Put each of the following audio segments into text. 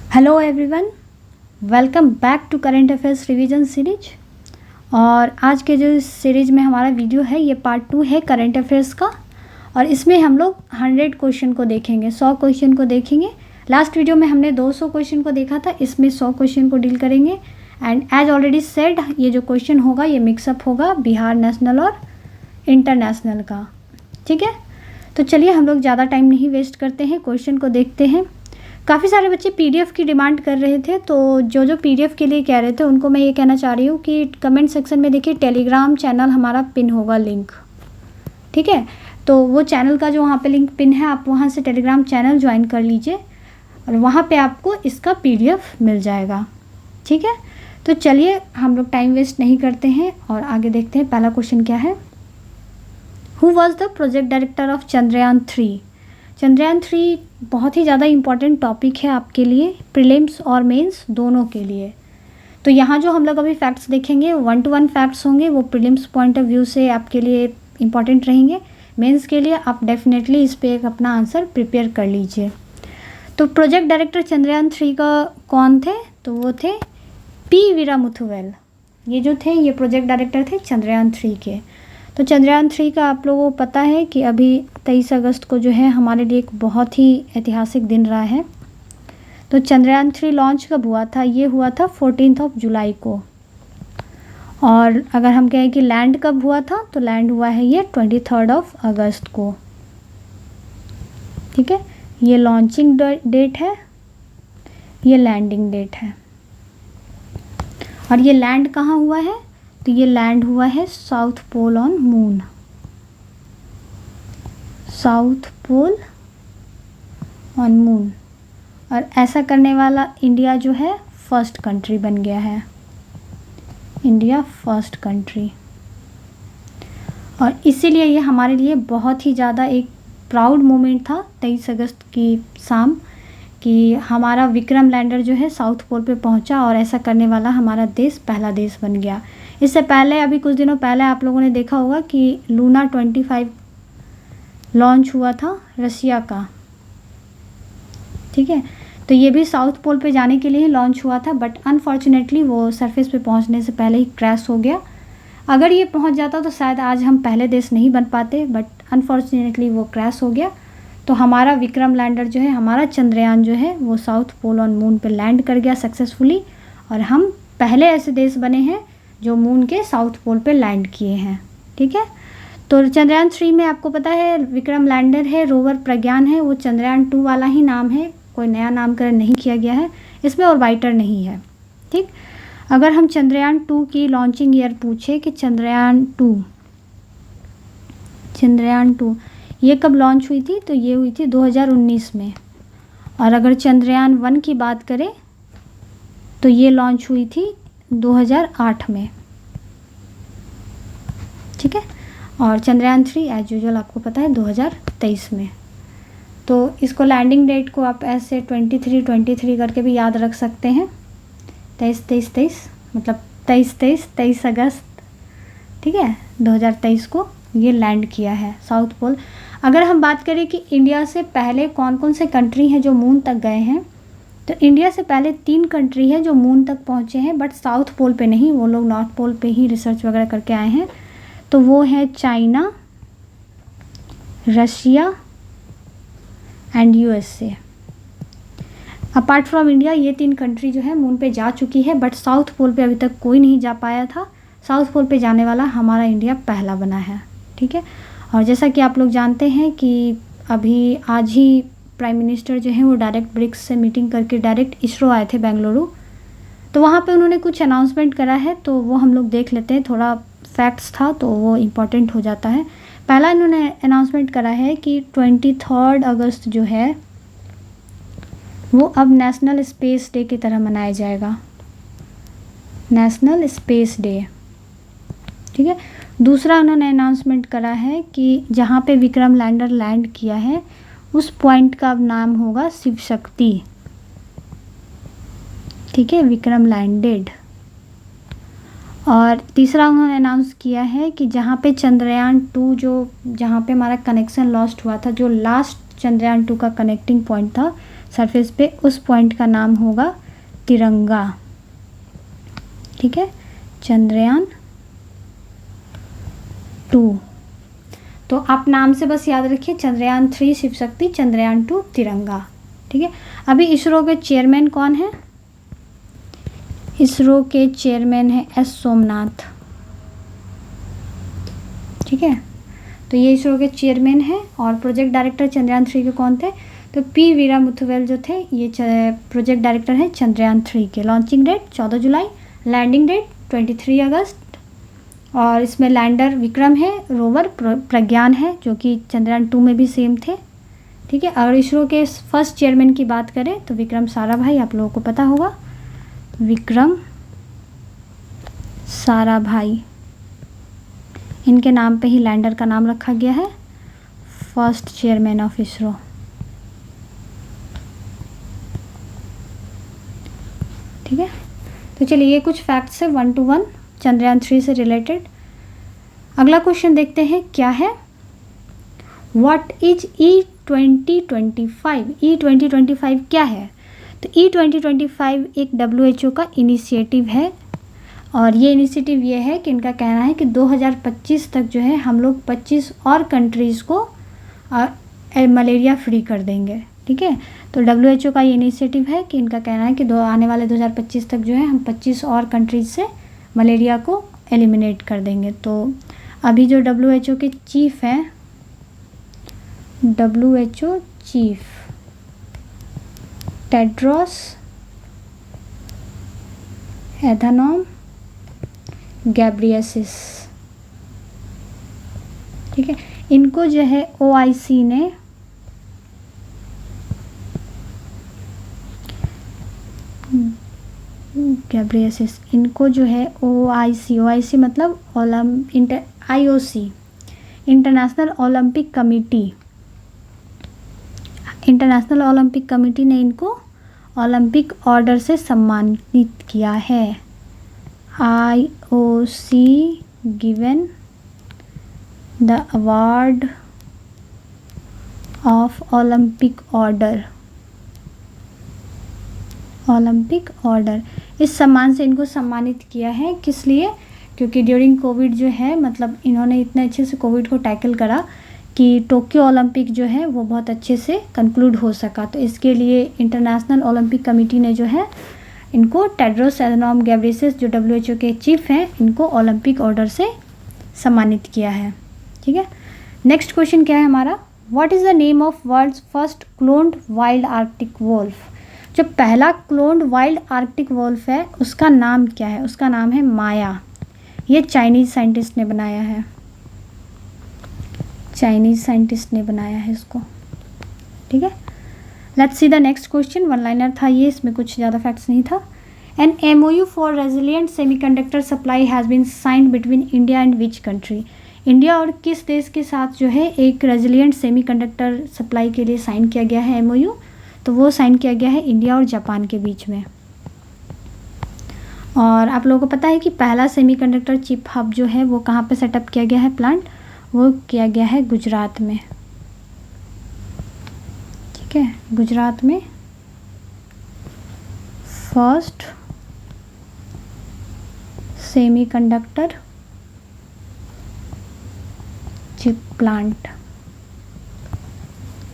Hello everyone, welcome back to current affairs revision series. और आज के जो इस सीरीज में हमारा वीडियो है ये पार्ट 2 है करंट अफेयर्स का। और इसमें हम लोग 100 क्वेश्चन को देखेंगे, 100 क्वेश्चन को देखेंगे। लास्ट वीडियो में हमने 200 क्वेश्चन को देखा था, इसमें 100 क्वेश्चन को डील करेंगे। एंड एज ऑलरेडी सेड, ये जो क्वेश्चन होगा ये मिक्सअप होगा बिहार नेशनल और इंटरनेशनल का। ठीक है, तो चलिए हम लोग ज़्यादा टाइम नहीं वेस्ट करते हैं, क्वेश्चन को देखते हैं। काफ़ी सारे बच्चे पीडीएफ की डिमांड कर रहे थे, तो जो पीडीएफ के लिए कह रहे थे उनको मैं ये कहना चाह रही हूँ कि कमेंट सेक्शन में देखिए टेलीग्राम चैनल हमारा पिन होगा लिंक। ठीक है, तो वो चैनल का जो वहाँ पे लिंक पिन है, आप वहाँ से टेलीग्राम चैनल ज्वाइन कर लीजिए और वहाँ पे आपको इसका पीडीएफ मिल जाएगा। ठीक है, तो चलिए हम लोग टाइम वेस्ट नहीं करते हैं और आगे देखते हैं। पहला क्वेश्चन क्या है, who was the project director of Chandrayaan 3। Chandrayaan 3 बहुत ही ज़्यादा इम्पॉर्टेंट टॉपिक है आपके लिए, प्रीलिम्स और मेंस दोनों के लिए। तो यहाँ जो हम लोग अभी फैक्ट्स देखेंगे 1 to 1 फैक्ट्स होंगे, वो प्रीलिम्स पॉइंट ऑफ व्यू से आपके लिए इम्पॉर्टेंट रहेंगे। मेंस के लिए आप डेफिनेटली इस पे एक अपना आंसर प्रिपेयर कर लीजिए। तो प्रोजेक्ट डायरेक्टर चंद्रयान 3 का कौन थे, तो वो थे पी वीरामुथुवैल। ये जो थे ये प्रोजेक्ट डायरेक्टर थे चंद्रयान 3 के। तो चंद्रयान 3 का आप लोगों को पता है कि अभी 23 अगस्त को जो है हमारे लिए एक बहुत ही ऐतिहासिक दिन रहा है। तो चंद्रयान 3 लॉन्च कब हुआ था, ये हुआ था 14 जुलाई को। और अगर हम कहें कि लैंड कब हुआ था, तो लैंड हुआ है ये 23 अगस्त को। ठीक है, ये लॉन्चिंग डेट है, ये लैंडिंग डेट है। और ये लैंड कहाँ हुआ है, तो ये लैंड हुआ है south pole on moon. South pole on moon. और ऐसा करने वाला इंडिया जो है फर्स्ट कंट्री बन गया है, इंडिया फर्स्ट कंट्री। और इसीलिए ये हमारे लिए बहुत ही ज़्यादा एक प्राउड मोमेंट था 23 अगस्त की शाम, कि हमारा विक्रम लैंडर जो है साउथ पोल पे पहुंचा और ऐसा करने वाला हमारा देश पहला देश बन गया। इससे पहले अभी कुछ दिनों पहले आप लोगों ने देखा होगा कि लूना 25 लॉन्च हुआ था रशिया का। ठीक है, तो ये भी साउथ पोल पे जाने के लिए ही लॉन्च हुआ था, बट अनफॉर्चुनेटली वो सरफेस पे पहुंचने से पहले ही क्रैश हो गया। अगर ये पहुंच जाता तो शायद आज हम पहले देश नहीं बन पाते, बट अनफॉर्चुनेटली वो क्रैश हो गया। तो हमारा विक्रम लैंडर जो है, हमारा चंद्रयान जो है वो साउथ पोल ऑन मून पे लैंड कर गया सक्सेसफुली। और हम पहले ऐसे देश बने हैं जो मून के साउथ पोल पे लैंड किए हैं। ठीक है, तो चंद्रयान 3 में आपको पता है विक्रम लैंडर है, रोवर प्रज्ञान है, वो चंद्रयान 2 वाला ही नाम है, कोई नया नामकरण नहीं किया गया है इसमें, ऑर्बिटर नहीं है। ठीक, अगर हम चंद्रयान 2 की लॉन्चिंग ईयर पूछे कि चंद्रयान 2 ये कब लॉन्च हुई थी, तो ये हुई थी 2019 में। और अगर चंद्रयान 1 की बात करें तो ये लॉन्च हुई थी 2008 में। ठीक है, और चंद्रयान 3 एज यूजुअल आपको पता है 2023 में। तो इसको लैंडिंग डेट को आप ऐसे 23 करके भी याद रख सकते हैं, 23 मतलब 23 अगस्त। ठीक है, 2023 को ये लैंड किया है साउथ पोल। अगर हम बात करें कि इंडिया से पहले कौन कौन से कंट्री हैं जो मून तक गए हैं, तो इंडिया से पहले 3 कंट्री हैं जो मून तक पहुंचे हैं, बट साउथ पोल पे नहीं, वो लोग नॉर्थ पोल पे ही रिसर्च वगैरह करके आए हैं। तो वो है China, Russia and USA. Apart from India ये 3 कंट्री जो है मून पे जा चुकी है, बट साउथ पोल पे अभी तक कोई नहीं जा पाया था। साउथ पोल पे जाने वाला हमारा इंडिया पहला बना है। ठीक है, और जैसा कि आप लोग जानते हैं कि अभी आज ही प्राइम मिनिस्टर जो हैं वो डायरेक्ट ब्रिक्स से मीटिंग करके डायरेक्ट इसरो आए थे बेंगलुरु। तो वहाँ पे उन्होंने कुछ अनाउंसमेंट करा है, तो वो हम लोग देख लेते हैं। थोड़ा फैक्ट्स था तो वो इम्पॉर्टेंट हो जाता है। पहला इन्होंने अनाउंसमेंट करा है कि 23 अगस्त जो है वो अब नेशनल स्पेस डे की तरह मनाया जाएगा, नेशनल स्पेस डे। ठीक है, दूसरा उन्होंने अनाउंसमेंट करा है कि जहाँ पे विक्रम लैंडर लैंड किया है उस पॉइंट का अब नाम होगा शिव शक्ति। ठीक है, विक्रम लैंडेड। और तीसरा उन्होंने अनाउंस किया है कि जहाँ पे चंद्रयान 2 जहाँ पे हमारा कनेक्शन लॉस्ट हुआ था, जो लास्ट चंद्रयान 2 का कनेक्टिंग पॉइंट था, सरफेस पे, उस पॉइंट का नाम होगा तिरंगा। ठीक है, चंद्रयान 2। तो आप नाम से बस याद रखिए, चंद्रयान 3 शिव शक्ति, चंद्रयान 2 तिरंगा। ठीक है, अभी इसरो के चेयरमैन कौन है? इसरो के चेयरमैन है एस सोमनाथ। ठीक है, तो ये इसरो के चेयरमैन हैं। और प्रोजेक्ट डायरेक्टर चंद्रयान 3 के कौन थे? तो पी वीरामुथुवेल जो थे, ये प्रोजेक्ट डायरेक्टर हैं चंद्रयान 3 के। लॉन्चिंग डेट 14 जुलाई, लैंडिंग डेट 23 अगस्त। और इसमें लैंडर विक्रम है, रोवर प्रज्ञान है, जो कि चंद्रयान 2 में भी सेम थे। ठीक है, और इसरो के फर्स्ट चेयरमैन की बात करें तो विक्रम साराभाई, आप लोगों को पता होगा, विक्रम साराभाई, इनके नाम पे ही लैंडर का नाम रखा गया है, फर्स्ट चेयरमैन ऑफ इसरो। ठीक है, तो चलिए ये कुछ फैक्ट्स है 1 to 1 चंद्रयान 3 से रिलेटेड। अगला क्वेश्चन देखते हैं क्या है। What is E2025? E2025 क्या है? तो E2025 एक WHO का इनिशिएटिव है। और ये इनिशिएटिव ये है कि इनका कहना है कि 2025 तक जो है हम लोग 25 और कंट्रीज़ को मलेरिया फ्री कर देंगे। ठीक है, तो WHO का ये इनिशिएटिव है कि इनका कहना है कि आने वाले 2025 तक जो है हम 25 और कंट्रीज से मलेरिया को एलिमिनेट कर देंगे। तो अभी जो WHO के चीफ हैं, WHO चीफ टेड्रोस एधानॉम गैब्रियसिस, ठीक है, इनको जो है OIC ने गैब्रियसिस, इनको जो है OIC मतलब IOC, international Olympic committee, international Olympic committee ने इनको ओलंपिक ऑर्डर से सम्मानित किया है। IOC given the award of Olympic order, Olympic order, इस सम्मान से इनको सम्मानित किया है। किस लिए? क्योंकि ड्यूरिंग कोविड जो है, मतलब इन्होंने इतने अच्छे से कोविड को टैकल करा कि टोक्यो ओलंपिक जो है वो बहुत अच्छे से कंक्लूड हो सका। तो इसके लिए इंटरनेशनल ओलंपिक कमेटी ने जो है इनको टेड्रोस एधानॉम गैब्रियसिस जो WHO के चीफ हैं, इनको ओलंपिक ऑर्डर से सम्मानित किया है। ठीक है, नेक्स्ट क्वेश्चन क्या है हमारा। What is the name of world's first cloned wild Arctic wolf? जो पहला क्लोन्ड वाइल्ड आर्कटिक वोल्फ है उसका नाम क्या है? उसका नाम है माया। ये चाइनीज़ साइंटिस्ट ने बनाया है, चाइनीज़ साइंटिस्ट ने बनाया है इसको। ठीक है, let's see the next question. One liner था ये, इसमें कुछ ज़्यादा फैक्ट्स नहीं था। An MOU for resilient semiconductor supply has been signed between India and which country? India और किस देश के साथ जो है एक रेजिलिएंट सेमीकंडक्टर सप्लाई के लिए साइन किया गया है MOU? तो वो साइन किया गया है इंडिया और जापान के बीच में। और आप लोगों को पता है कि पहला सेमीकंडक्टर चिप हब जो है वो कहाँ पे सेटअप किया गया है प्लांट? वो किया गया है गुजरात में। ठीक है, गुजरात में फर्स्ट सेमीकंडक्टर चिप प्लांट।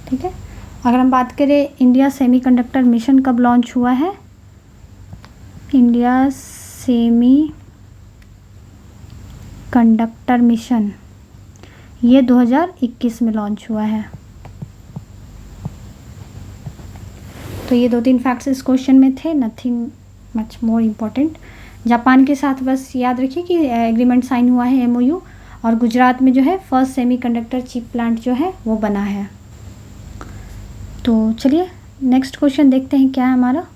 ठीक है, अगर हम बात करें इंडिया सेमीकंडक्टर मिशन कब लॉन्च हुआ है? इंडिया सेमी कंडक्टर मिशन ये 2021 में लॉन्च हुआ है। तो ये 2-3 फैक्ट्स इस क्वेश्चन में थे, nothing much more important. Japan के साथ बस याद रखिए कि एग्रीमेंट साइन हुआ है MOU, और गुजरात में जो है फर्स्ट सेमीकंडक्टर चिप प्लांट जो है वो बना है। तो चलिए नेक्स्ट क्वेश्चन देखते हैं क्या है हमारा।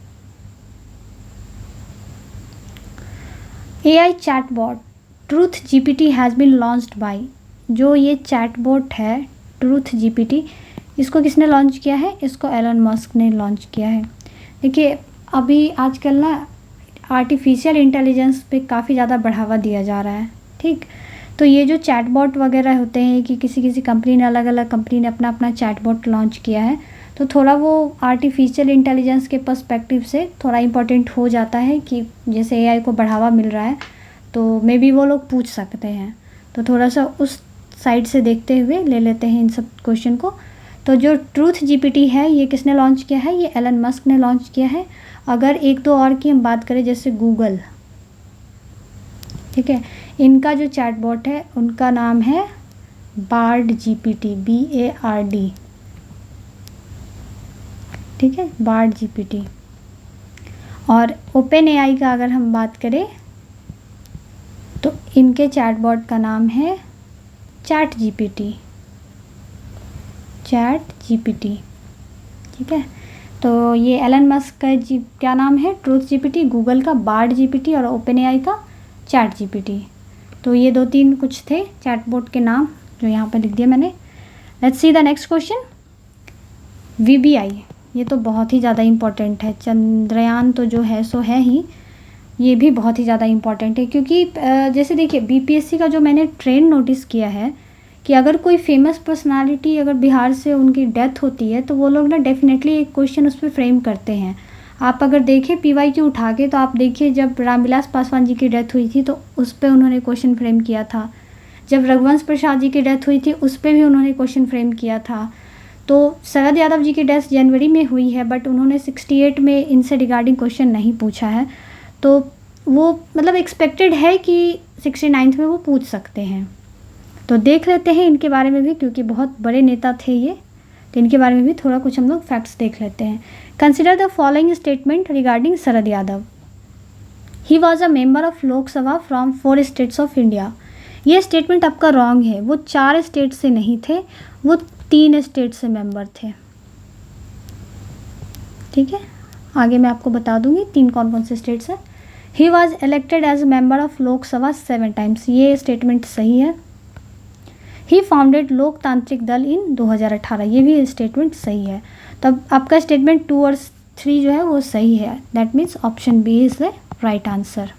AI chatbot Truth GPT has been launched by, जो ये चैटबॉट है ट्रूथ GPT, इसको किसने लॉन्च किया है? इसको एलन मस्क ने लॉन्च किया है। देखिए अभी आजकल ना आर्टिफिशियल इंटेलिजेंस पे काफ़ी ज़्यादा बढ़ावा दिया जा रहा है। ठीक, तो ये जो चैटबॉट वगैरह होते हैं कि किसी कंपनी ने, अलग अलग कंपनी ने अपना अपना चैटबॉट लॉन्च किया है, तो थोड़ा वो आर्टिफिशियल इंटेलिजेंस के पर्सपेक्टिव से थोड़ा इम्पोर्टेंट हो जाता है कि जैसे एआई को बढ़ावा मिल रहा है तो मे बी वो लोग पूछ सकते हैं। तो थोड़ा सा उस साइड से देखते हुए ले लेते हैं इन सब क्वेश्चन को। तो जो ट्रूथ जीपीटी है ये किसने लॉन्च किया है? ये एलन मस्क ने लॉन्च किया है। अगर एक दो और की हम बात करें जैसे गूगल, ठीक है, इनका जो चैटबॉट है उनका नाम है बार्ड जीपीटी, BARD, ठीक है, बार्ड जीपीटी। और ओपन एआई का अगर हम बात करें तो इनके चैटबॉट का नाम है चैट जीपीटी, ठीक है। तो ये एलन मस्क का क्या नाम है? ट्रूथ जीपीटी, गूगल का बार्ड जीपीटी और ओपन एआई का चैट जीपीटी। तो ये 2-3 कुछ थे चैटबॉट के नाम जो यहाँ पर लिख दिया मैंने। Let's see the next question. VBI, ये तो बहुत ही ज़्यादा इम्पॉर्टेंट है। चंद्रयान तो जो है सो है ही, ये भी बहुत ही ज़्यादा इम्पॉर्टेंट है क्योंकि जैसे देखिए BPSC का जो मैंने ट्रेंड नोटिस किया है कि अगर कोई फेमस पर्सनालिटी अगर बिहार से उनकी डेथ होती है तो वो लोग ना डेफिनेटली एक क्वेश्चन उस पर फ्रेम करते हैं। आप अगर देखें PYQ उठा के तो आप देखिए जब रामविलास पासवान जी की डेथ हुई थी तो उस पर उन्होंने क्वेश्चन फ्रेम किया था। जब रघुवंश प्रसाद जी की डेथ हुई थी उस पर भी उन्होंने क्वेश्चन फ्रेम किया था। तो शरद यादव जी की डेथ जनवरी में हुई है बट उन्होंने 68 में इनसे रिगार्डिंग क्वेश्चन नहीं पूछा है। तो वो मतलब एक्सपेक्टेड है कि 69th में वो पूछ सकते हैं। तो देख लेते हैं इनके बारे में भी क्योंकि बहुत बड़े नेता थे ये, तो इनके बारे में भी थोड़ा कुछ हम लोग फैक्ट्स देख लेते हैं। Consider the following statement regarding Sharad Yadav. He was a member of Lok Sabha from 4 states of India. ये स्टेटमेंट आपका रॉन्ग है। वो 4 स्टेट से नहीं थे, वो 3 स्टेट से मेंबर थे, ठीक है। आगे मैं आपको बता दूंगी 3 कौन कौन से स्टेट्स हैं। He was elected as member of Lok Sabha 7 times, ये स्टेटमेंट सही है। ही फाउंडेड लोकतांत्रिक दल इन 2018, ये भी स्टेटमेंट सही है। तब आपका स्टेटमेंट 2 और 3 जो है वो सही है। That means option B is the right answer.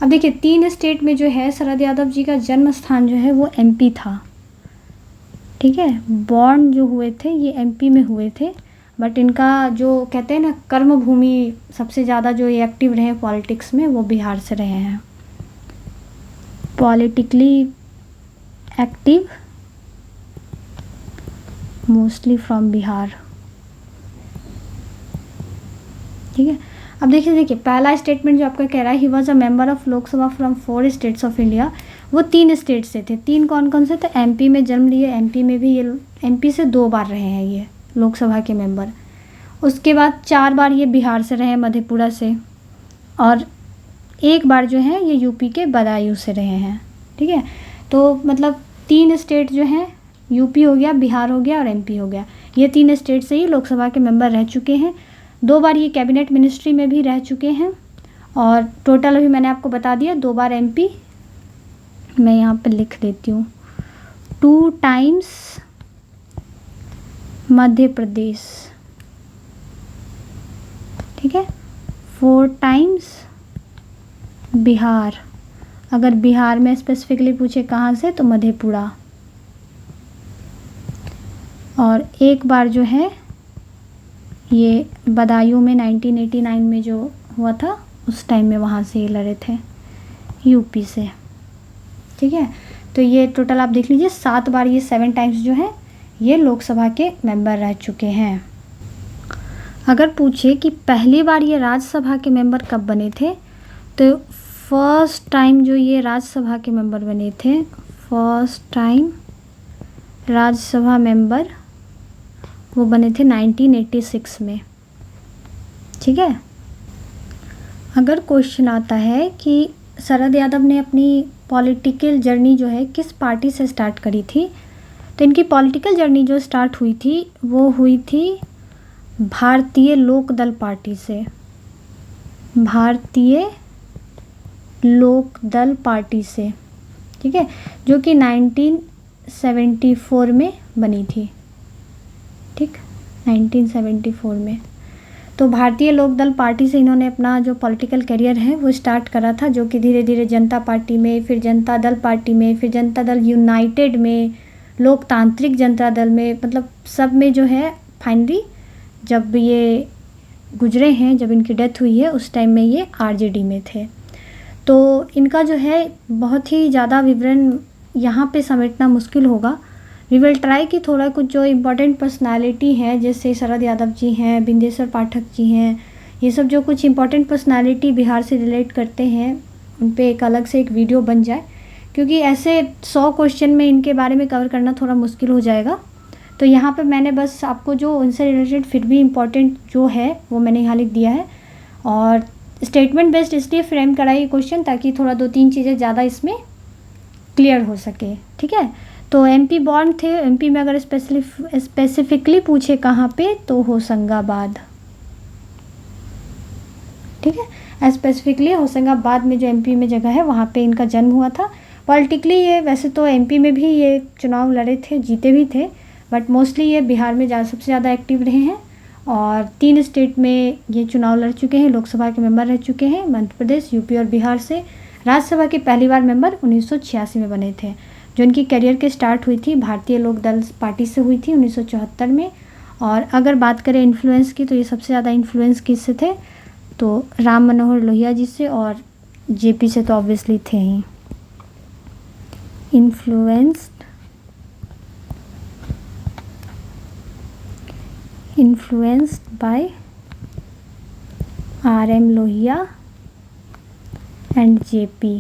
अब देखिए 3 स्टेट में जो है शरद यादव जी का जन्म स्थान जो है वो MP था, ठीक है। बॉर्न जो हुए थे ये MP में हुए थे बट इनका जो कहते हैं ना कर्म भूमि सबसे ज़्यादा जो ये एक्टिव रहे पॉलिटिक्स में वो बिहार से रहे हैं। Politically active mostly from Bihar, ठीक है। अब देखिए पहला स्टेटमेंट जो आपका कह रहा है he was a member of Lok Sabha from 4 states of India, वो 3 स्टेट से थे। 3 कौन कौन से थे? MP में जन्म लिए, MP में भी ये MP से 2 बार रहे हैं ये लोकसभा के मेंबर। उसके बाद 4 बार ये बिहार से रहे, मधेपुरा से, और 1 बार जो है ये UP के बदायूं से रहे हैं, ठीक है। तो मतलब 3 स्टेट जो हैं UP हो गया, बिहार हो गया और MP हो गया, ये 3 स्टेट से ही लोकसभा के मेंबर रह चुके हैं। 2 बार ये कैबिनेट मिनिस्ट्री में भी रह चुके हैं और टोटल अभी मैंने आपको बता दिया 2 बार MP, मैं यहाँ पे लिख देती हूँ, 2 times मध्य प्रदेश, ठीक है, 4 times बिहार। अगर बिहार में स्पेसिफिकली पूछे कहाँ से तो मधेपुरा, और 1 बार जो है ये बदायूं में 1989 में जो हुआ था उस टाइम में वहाँ से ये लड़े थे UP से, ठीक है। तो ये टोटल आप देख लीजिए 7 बार, ये 7 times जो है ये लोकसभा के मेंबर रह चुके हैं। अगर पूछे कि पहली बार ये राज्यसभा के मेंबर कब बने थे तो फर्स्ट टाइम जो ये राज्यसभा के मेंबर बने थे, फर्स्ट टाइम राज्यसभा मेंबर वो बने थे 1986 में, ठीक है। अगर क्वेश्चन आता है कि शरद यादव ने अपनी पॉलिटिकल जर्नी जो है किस पार्टी से स्टार्ट करी थी, तो इनकी पॉलिटिकल जर्नी जो स्टार्ट हुई थी वो हुई थी भारतीय लोकदल पार्टी से, भारतीय लोकदल पार्टी से, ठीक है, जो कि 1974 में बनी थी, ठीक, 1974 में। तो भारतीय लोकदल पार्टी से इन्होंने अपना जो पॉलिटिकल करियर है वो स्टार्ट करा था, जो कि धीरे धीरे जनता पार्टी में, फिर जनता दल पार्टी में, फिर जनता दल यूनाइटेड में, लोकतांत्रिक जनता दल में, मतलब सब में जो है फाइनली जब ये गुजरे हैं, जब इनकी डेथ हुई है, उस टाइम में ये आरजेडी में थे। तो इनका जो है बहुत ही ज़्यादा विवरण यहाँ पे समेटना मुश्किल होगा। वी विल ट्राई कि थोड़ा कुछ जो इम्पोर्टेंट पर्सनालिटी है, जैसे शरद यादव जी हैं, बिंदेश्वर पाठक जी हैं, ये सब जो कुछ इम्पोर्टेंट पर्सनालिटी बिहार से रिलेट करते हैं, उन पे एक अलग से एक वीडियो बन जाए, क्योंकि ऐसे 100 क्वेश्चन में इनके बारे में कवर करना थोड़ा मुश्किल हो जाएगा। तो यहाँ पे मैंने बस आपको जो उनसे रिलेटेड फिर भी इम्पोर्टेंट जो है वो मैंने यहाँ लिख दिया है। और स्टेटमेंट बेस्ड इसलिए फ्रेम करा ये क्वेश्चन ताकि थोड़ा 2-3 चीज़ें ज़्यादा इसमें क्लियर हो सके। ठीक है, तो एमपी बॉर्न थे। एमपी में अगर स्पेसिफिकली पूछे कहाँ पे, तो होशंगाबाद। ठीक है, स्पेसिफिकली होशंगाबाद में जो एमपी में जगह है वहाँ पे इनका जन्म हुआ था। पॉलिटिकली ये वैसे तो एमपी में भी ये चुनाव लड़े थे, जीते भी थे, बट मोस्टली ये बिहार में सबसे ज़्यादा एक्टिव रहे हैं। और 3 स्टेट में ये चुनाव लड़ चुके हैं, लोकसभा के मेंबर रह चुके हैं, मध्य प्रदेश, यूपी और बिहार से। राज्यसभा के पहली बार मेंबर 1986 में बने थे। जो इनकी करियर के स्टार्ट हुई थी भारतीय लोक दल पार्टी से हुई थी 1974 में। और अगर बात करें इन्फ्लुएंस की, तो ये सबसे ज़्यादा इन्फ्लुएंस किससे थे, तो राम मनोहर लोहिया जी से, और जेपी से तो ऑब्वियसली थे ही। Influenced by RM Lohia and JP.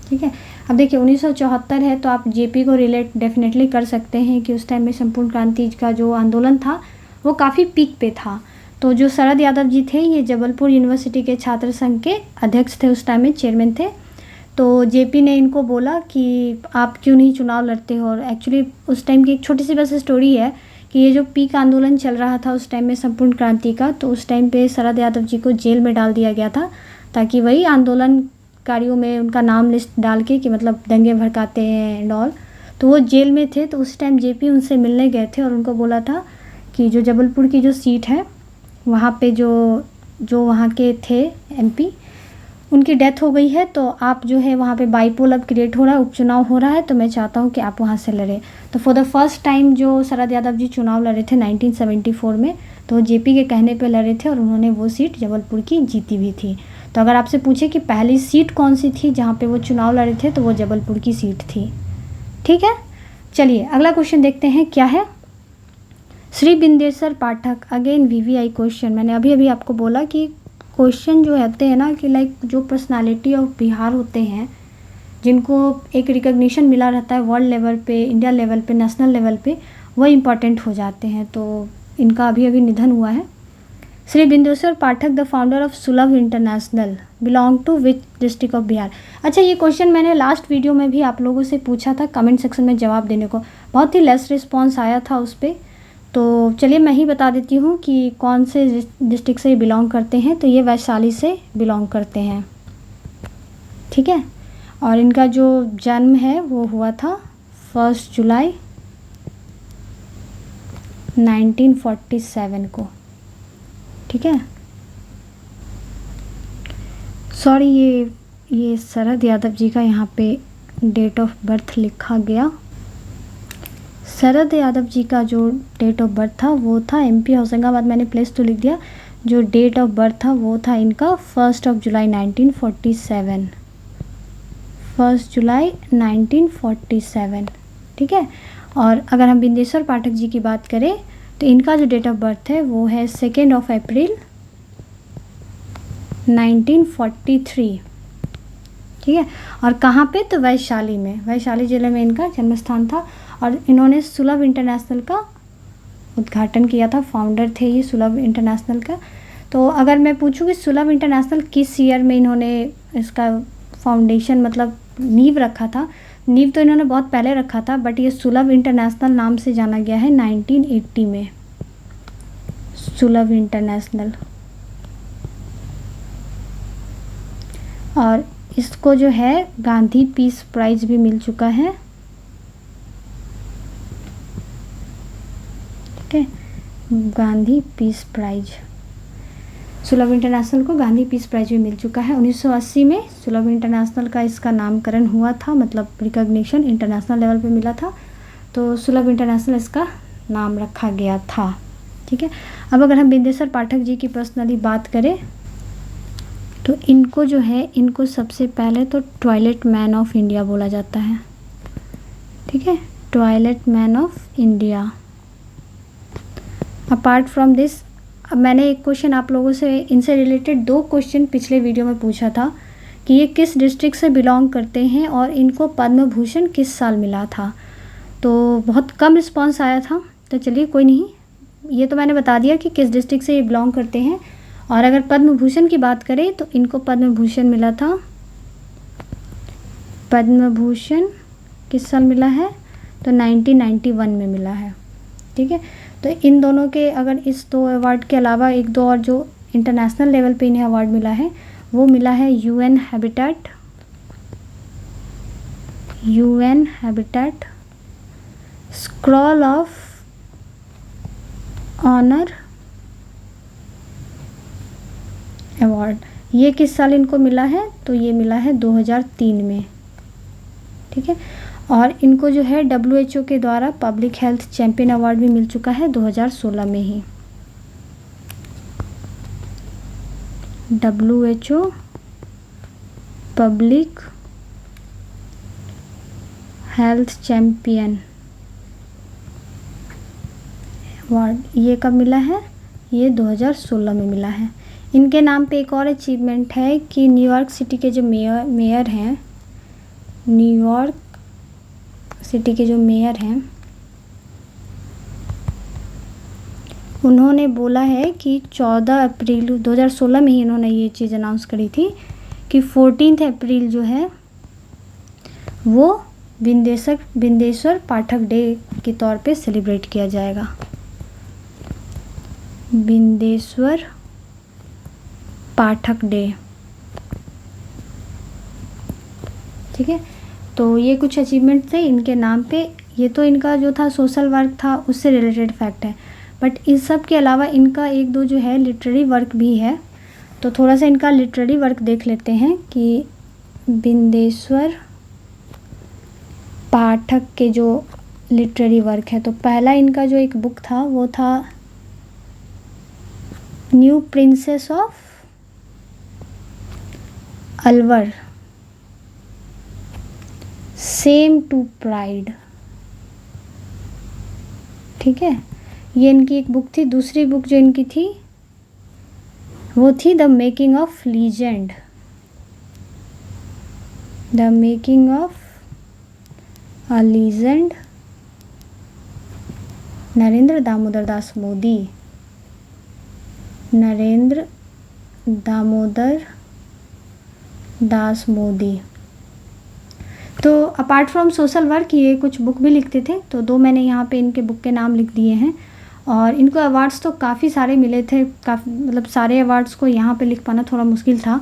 ठीक है, अब देखिए 1974 है, तो आप जेपी को रिलेट डेफिनेटली कर सकते हैं कि उस टाइम में संपूर्ण क्रांति का जो आंदोलन था वो काफ़ी पीक पे था। तो जो शरद यादव जी थे, ये जबलपुर यूनिवर्सिटी के छात्र संघ के अध्यक्ष थे, उस टाइम में चेयरमैन थे। तो जेपी ने इनको बोला कि आप क्यों नहीं चुनाव लड़ते हो। और एक्चुअली उस टाइम की एक छोटी सी बस स्टोरी है कि ये जो पीक आंदोलन चल रहा था उस टाइम में संपूर्ण क्रांति का, तो उस टाइम पे शरद यादव जी को जेल में डाल दिया गया था, ताकि वही आंदोलनकारियों में उनका नाम लिस्ट डाल के कि मतलब दंगे भड़काते हैं एंड ऑल। तो वो जेल में थे, तो उस टाइम जेपी उनसे मिलने गए थे और उनको बोला था कि जो जबलपुर की जो सीट है वहाँ पे जो वहाँ के थे MP, उनकी डेथ हो गई है, तो आप जो है वहाँ पे बाईपोल अब क्रिएट हो रहा है, उपचुनाव हो रहा है, तो मैं चाहता हूँ कि आप वहाँ से लड़े। तो फॉर द फर्स्ट टाइम जो शरद यादव जी चुनाव लड़े थे 1974 में, तो जेपी के कहने पे लड़े थे और उन्होंने वो सीट जबलपुर की जीती भी थी। तो अगर आपसे पूछे कि पहली सीट कौन सी थी जहाँ पे वो चुनाव लड़े थे, तो वो जबलपुर की सीट थी। ठीक है, चलिए अगला क्वेश्चन देखते हैं क्या है। श्री बिंदेश्वर पाठक, अगेन VVI क्वेश्चन। मैंने अभी आपको बोला कि क्वेश्चन जो रहते हैं ना, कि लाइक जो पर्सनालिटी ऑफ बिहार होते हैं, जिनको एक रिकग्निशन मिला रहता है वर्ल्ड लेवल पे, इंडिया लेवल पे, नेशनल लेवल पे, वो इम्पॉर्टेंट हो जाते हैं। तो इनका अभी निधन हुआ है। Shri Bindeshwar Pathak the founder of Sulabh international belong to which district of Bihar. अच्छा, ये क्वेश्चन मैंने लास्ट वीडियो में भी आप लोगों से पूछा था कमेंट सेक्शन में जवाब देने को, बहुत ही लेस रिस्पॉन्स आया था उस पर। तो चलिए मैं ही बता देती हूँ कि कौन से डिस्ट्रिक्ट से बिलोंग करते हैं। तो ये वैशाली से बिलोंग करते हैं। ठीक है, और इनका जो जन्म है वो हुआ था 1 जुलाई 1947 को। ठीक है, सॉरी ये शरद यादव जी का यहाँ पे डेट ऑफ बर्थ लिखा गया। शरद यादव जी का जो डेट ऑफ बर्थ था वो था MP होशंगाबाद, मैंने प्लेस तो लिख दिया। जो डेट ऑफ बर्थ था वो था इनका 1 जुलाई 1947, 1 जुलाई 1947। ठीक है, और अगर हम बिंदेश्वर पाठक जी की बात करें तो इनका जो डेट ऑफ बर्थ है वो है 2 अप्रैल 1943। ठीक है, और कहाँ पे, तो वैशाली में, वैशाली ज़िले में इनका जन्म स्थान था। और इन्होंने सुलभ इंटरनेशनल का उद्घाटन किया था, फाउंडर थे ये सुलभ इंटरनेशनल का। तो अगर मैं पूछूँ कि सुलभ इंटरनेशनल किस ईयर में इन्होंने इसका फाउंडेशन मतलब नींव रखा था, नींव तो इन्होंने बहुत पहले रखा था, बट ये सुलभ इंटरनेशनल नाम से जाना गया है 1980 में, सुलभ इंटरनेशनल। और इसको जो है गांधी पीस प्राइज़ भी मिल चुका है। ठीक है, गांधी पीस प्राइज, सुलभ इंटरनेशनल को गांधी पीस प्राइज भी मिल चुका है। 1980 में सुलभ इंटरनेशनल का इसका नामकरण हुआ था, मतलब रिकॉग्निशन इंटरनेशनल लेवल पे मिला था। तो सुलभ इंटरनेशनल इसका नाम रखा गया था। ठीक है, अब अगर हम बिंदेश्वर पाठक जी की पर्सनली बात करें तो इनको जो है, इनको सबसे पहले तो टॉयलेट मैन ऑफ इंडिया बोला जाता है। ठीक है, toilet man of India. Apart from this, अब मैंने एक क्वेश्चन आप लोगों से इनसे रिलेटेड 2 क्वेश्चन पिछले वीडियो में पूछा था कि ये किस डिस्ट्रिक्ट से बिलोंग करते हैं और इनको पद्म भूषण किस साल मिला था। तो बहुत कम रिस्पांस आया था, तो चलिए कोई नहीं, ये तो मैंने बता दिया कि किस डिस्ट्रिक्ट से ये बिलोंग करते हैं। और अगर पद्म भूषण की बात करें तो इनको पद्म भूषण मिला था, पद्म भूषण किस साल मिला है, तो 1991 में मिला है। ठीक है, तो इन दोनों के, अगर इस 2 अवार्ड के अलावा एक 2 और जो इंटरनेशनल लेवल पे इन्हें अवार्ड मिला है वो मिला है UN habitat scroll of honour award. ये किस साल इनको मिला है, तो ये मिला है 2003 में। ठीक है, और इनको जो है WHO के द्वारा पब्लिक हेल्थ चैंपियन अवार्ड भी मिल चुका है 2016 में ही। WHO public health champion award ये कब मिला है, ये 2016 में मिला है। इनके नाम पे एक और अचीवमेंट है कि न्यूयॉर्क सिटी के जो मेयर हैं, न्यूयॉर्क सिटी के जो मेयर हैं, उन्होंने बोला है कि 14 अप्रैल 2016 में ही इन्होंने ये चीज़ अनाउंस करी थी कि 14 अप्रैल जो है वो बिंदेश्वर पाठक डे के तौर पे सेलिब्रेट किया जाएगा। बिंदेश्वर पाठक डे। ठीक है, तो ये कुछ अचीवमेंट थे इनके नाम पे। ये तो इनका जो था सोशल वर्क था उससे रिलेटेड फैक्ट है, बट इस सब के अलावा इनका 1-2 जो है लिटरेरी वर्क भी है। तो थोड़ा सा इनका लिटरेरी वर्क देख लेते हैं कि बिंदेश्वर पाठक के जो लिटरेरी वर्क है, तो पहला इनका जो एक बुक था वो था new princess of Alwar, same to pride. ठीक है, ये इनकी एक बुक थी। दूसरी बुक जो इनकी थी वो थी the making of legend, the making of a legend, Narendra Damodar Das Modi, Narendra Damodar Das Modi. तो अपार्ट फ्रॉम सोशल वर्क ये कुछ बुक भी लिखते थे, तो 2 मैंने यहाँ पे इनके बुक के नाम लिख दिए हैं। और इनको अवार्ड्स तो काफ़ी सारे मिले थे, काफ़ी, मतलब सारे अवार्ड्स को यहाँ पे लिख पाना थोड़ा मुश्किल था,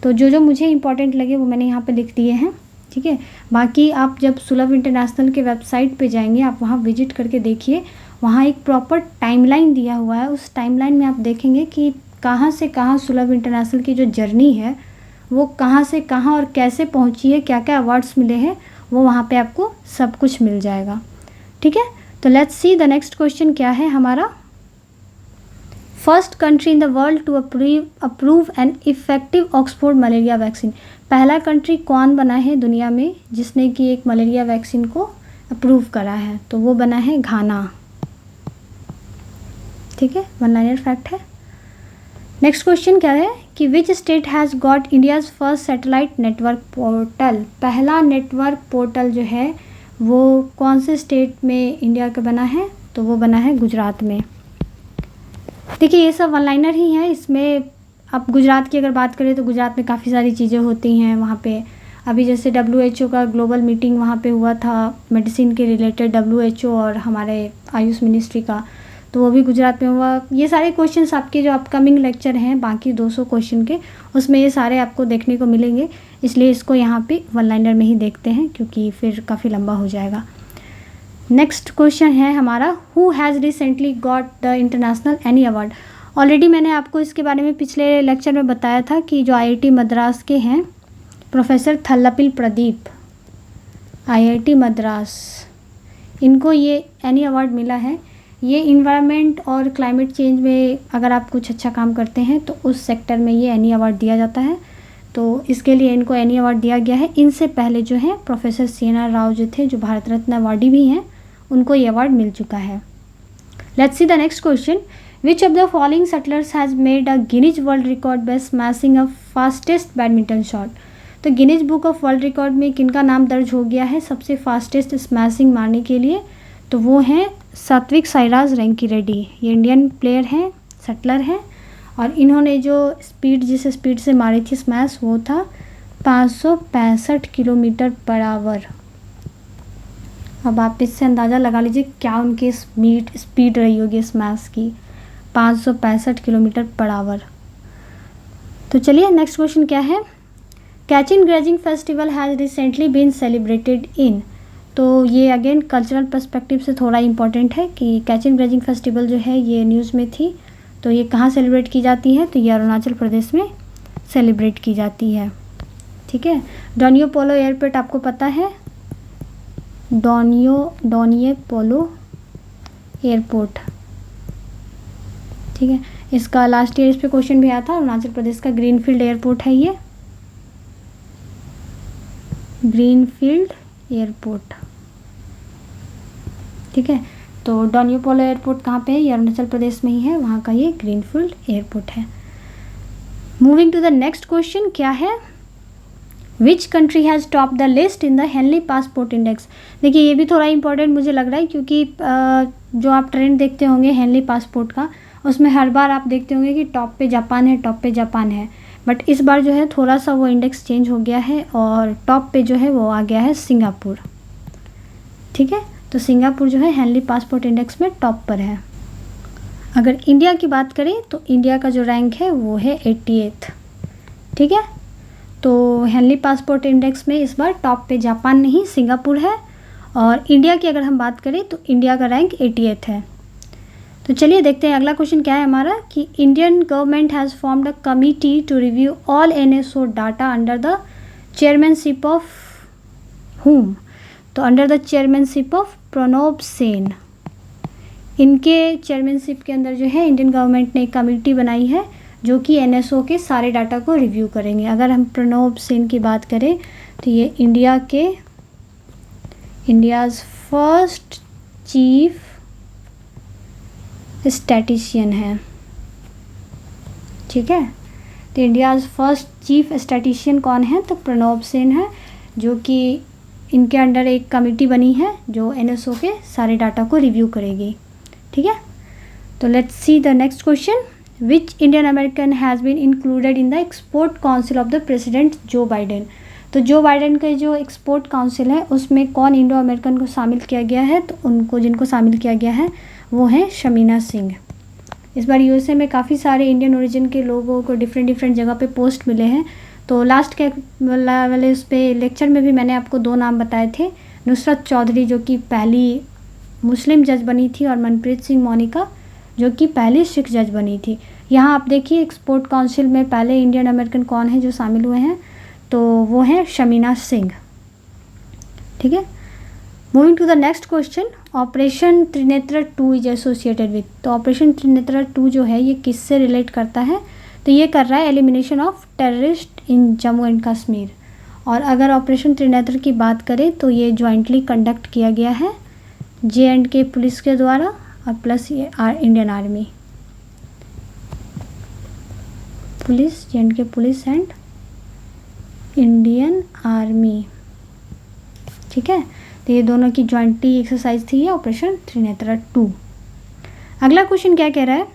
तो जो जो मुझे इंपॉर्टेंट लगे वो मैंने यहाँ पे लिख दिए हैं। ठीक है, बाकी आप जब सुलभ इंटरनेशनल के वेबसाइट पे जाएंगे, आप वहाँ विजिट करके देखिए, वहाँ एक प्रॉपर टाइमलाइन दिया हुआ है। उस टाइमलाइन में आप देखेंगे कि कहाँ से कहाँ सुलभ इंटरनेशनल की जो जर्नी है वो कहाँ से कहाँ और कैसे पहुँची है, क्या क्या अवार्ड्स मिले हैं, वो वहाँ पे आपको सब कुछ मिल जाएगा। ठीक है, तो let's see the next question क्या है हमारा। First country in the world to approve an effective Oxford malaria vaccine. पहला कंट्री कौन बना है दुनिया में जिसने कि एक मलेरिया वैक्सीन को अप्रूव करा है, तो वो बना है घाना। ठीक है, 1 लाइनर फैक्ट है। नेक्स्ट क्वेश्चन क्या है कि विच state has got India's first satellite network portal. पहला नेटवर्क पोर्टल जो है वो कौन से स्टेट में इंडिया का बना है, तो वो बना है गुजरात में। देखिए ये सब 1 लाइनर ही है। इसमें अब गुजरात की अगर बात करें तो गुजरात में काफ़ी सारी चीज़ें होती हैं वहाँ पे। अभी जैसे WHO का ग्लोबल मीटिंग वहाँ पे हुआ था मेडिसिन के रिलेटेड, WHO और हमारे आयुष मिनिस्ट्री का, तो वो भी गुजरात में हुआ। ये सारे क्वेश्चंस आपके जो अपकमिंग लेक्चर हैं बाकी 200 क्वेश्चन के, उसमें ये सारे आपको देखने को मिलेंगे, इसलिए इसको यहाँ पे 1 लाइनर में ही देखते हैं क्योंकि फिर काफ़ी लंबा हो जाएगा। नेक्स्ट क्वेश्चन है हमारा, who has recently got the international any award. Already मैंने आपको इसके बारे में पिछले लेक्चर में बताया था कि जो IIT मद्रास के हैं प्रोफेसर थल्लापिल प्रदीप, IIT मद्रास, इनको ये एनी अवार्ड मिला है। ये इन्वायरमेंट और क्लाइमेट चेंज में अगर आप कुछ अच्छा काम करते हैं तो उस सेक्टर में ये एनी अवार्ड दिया जाता है, तो इसके लिए इनको एनी अवार्ड दिया गया है। इनसे पहले जो है प्रोफेसर CNR राव जो थे, जो भारत रत्न अवार्डी भी हैं, उनको ये अवार्ड मिल चुका है। Let's see the next question. Which of the following settlers has made a Guinness world record by smashing a fastest badminton shot? तो Guinness book of world record में किनका नाम दर्ज हो गया है सबसे फास्टेस्ट स्मैशिंग मारने के लिए? तो वो हैं सात्विक साईराज रैंकी रेड्डी। ये इंडियन प्लेयर हैं, सेटलर हैं, और इन्होंने जो स्पीड, जिस स्पीड से मारी थी स्मैश, वो था 565 किलोमीटर पर आवर। अब आप इससे अंदाज़ा लगा लीजिए क्या उनकी स्पीड रही होगी स्मैश की, 565 किलोमीटर पर आवर। तो चलिए नेक्स्ट क्वेश्चन क्या है। Catching grazing festival has recently been celebrated in? तो ये अगेन कल्चरल पर्सपेक्टिव से थोड़ा इम्पॉर्टेंट है कि कैचिंग ग्रेजिंग फेस्टिवल जो है ये न्यूज़ में थी, तो ये कहाँ सेलिब्रेट की जाती है? तो ये अरुणाचल प्रदेश में सेलिब्रेट की जाती है। ठीक है, डोनियो पोलो एयरपोर्ट आपको पता है, डोनियो पोलो एयरपोर्ट। ठीक है, इसका लास्ट ईयर इस पे क्वेश्चन भी आया था। अरुणाचल प्रदेश का ग्रीनफील्ड एयरपोर्ट है ये, ग्रीनफील्ड एयरपोर्ट। ठीक है, तो डोनियो पोलो एयरपोर्ट कहाँ पे है? ये अरुणाचल प्रदेश में ही है, वहाँ का ये ग्रीनफील्ड एयरपोर्ट है। Moving to the next question क्या है। Which country has top the list in the Henley passport index? देखिए ये भी थोड़ा इंपॉर्टेंट मुझे लग रहा है, क्योंकि जो आप ट्रेंड देखते होंगे हेनली पासपोर्ट का, उसमें हर बार आप देखते होंगे कि टॉप पे जापान है, टॉप पे जापान है, बट इस बार जो है थोड़ा सा वो इंडेक्स चेंज हो गया है और टॉप पे जो है वो आ गया है सिंगापुर। ठीक है, तो सिंगापुर जो है हेनली पासपोर्ट इंडेक्स में टॉप पर है। अगर इंडिया की बात करें तो इंडिया का जो रैंक है वो है 88। ठीक है, तो हेनली पासपोर्ट इंडेक्स में इस बार टॉप पे जापान नहीं सिंगापुर है, और इंडिया की अगर हम बात करें तो इंडिया का रैंक 88 है। तो चलिए देखते हैं अगला क्वेश्चन क्या है हमारा कि Indian government has formed a committee to review all NSO data under the chairmanship of whom? तो under the chairmanship of Pranab Sen. इनके चेयरमैनशिप के अंदर जो है इंडियन गवर्नमेंट ने एक कमेटी बनाई है जो कि NSO के सारे डाटा को रिव्यू करेंगे। अगर हम प्रणब सेन की बात करें तो ये इंडियाज़ फर्स्ट चीफ स्टैटिशियन है। ठीक है, तो इंडियाज़ फर्स्ट चीफ स्टैटिशियन कौन है? तो प्रणब सेन है, जो कि इनके अंडर एक कमेटी बनी है जो NSO के सारे डाटा को रिव्यू करेगी। ठीक है, तो let's see the next question. Which Indian American has been included in the export council of the president Joe Biden? तो जो बाइडेन का जो एक्सपोर्ट काउंसिल है उसमें कौन इंडो अमेरिकन को शामिल किया गया है? तो जिनको शामिल किया गया है वो हैं शमीना सिंह। इस बार USA में काफ़ी सारे इंडियन ओरिजिन के लोगों को डिफरेंट जगह पे पोस्ट मिले हैं। तो लास्ट के वाले उस पर लेक्चर में भी मैंने आपको 2 नाम बताए थे, नुसरत चौधरी जो कि पहली मुस्लिम जज बनी थी, और मनप्रीत सिंह मोनिका जो कि पहली सिख जज बनी थी। यहाँ आप देखिए एक्सपोर्ट काउंसिल में पहले इंडियन अमेरिकन कौन है जो शामिल हुए हैं? तो वो हैं शमीना सिंह। ठीक है, moving to the next question. Operation Trinetra 2 is associated with? तो ऑपरेशन त्रिनेत्र 2 जो है ये किससे रिलेट करता है? तो ये कर रहा है elimination of terrorist in Jammu and Kashmir. और अगर ऑपरेशन त्रिनेत्र की बात करें तो ये जॉइंटली कंडक्ट किया गया है J&K पुलिस के द्वारा और प्लस ये Indian army, police, J&K police and Indian army. ठीक है, तो ये दोनों की जॉइंटली एक्सरसाइज थी ये ऑपरेशन त्रिनेत्र 2। अगला क्वेश्चन क्या कह रहा है?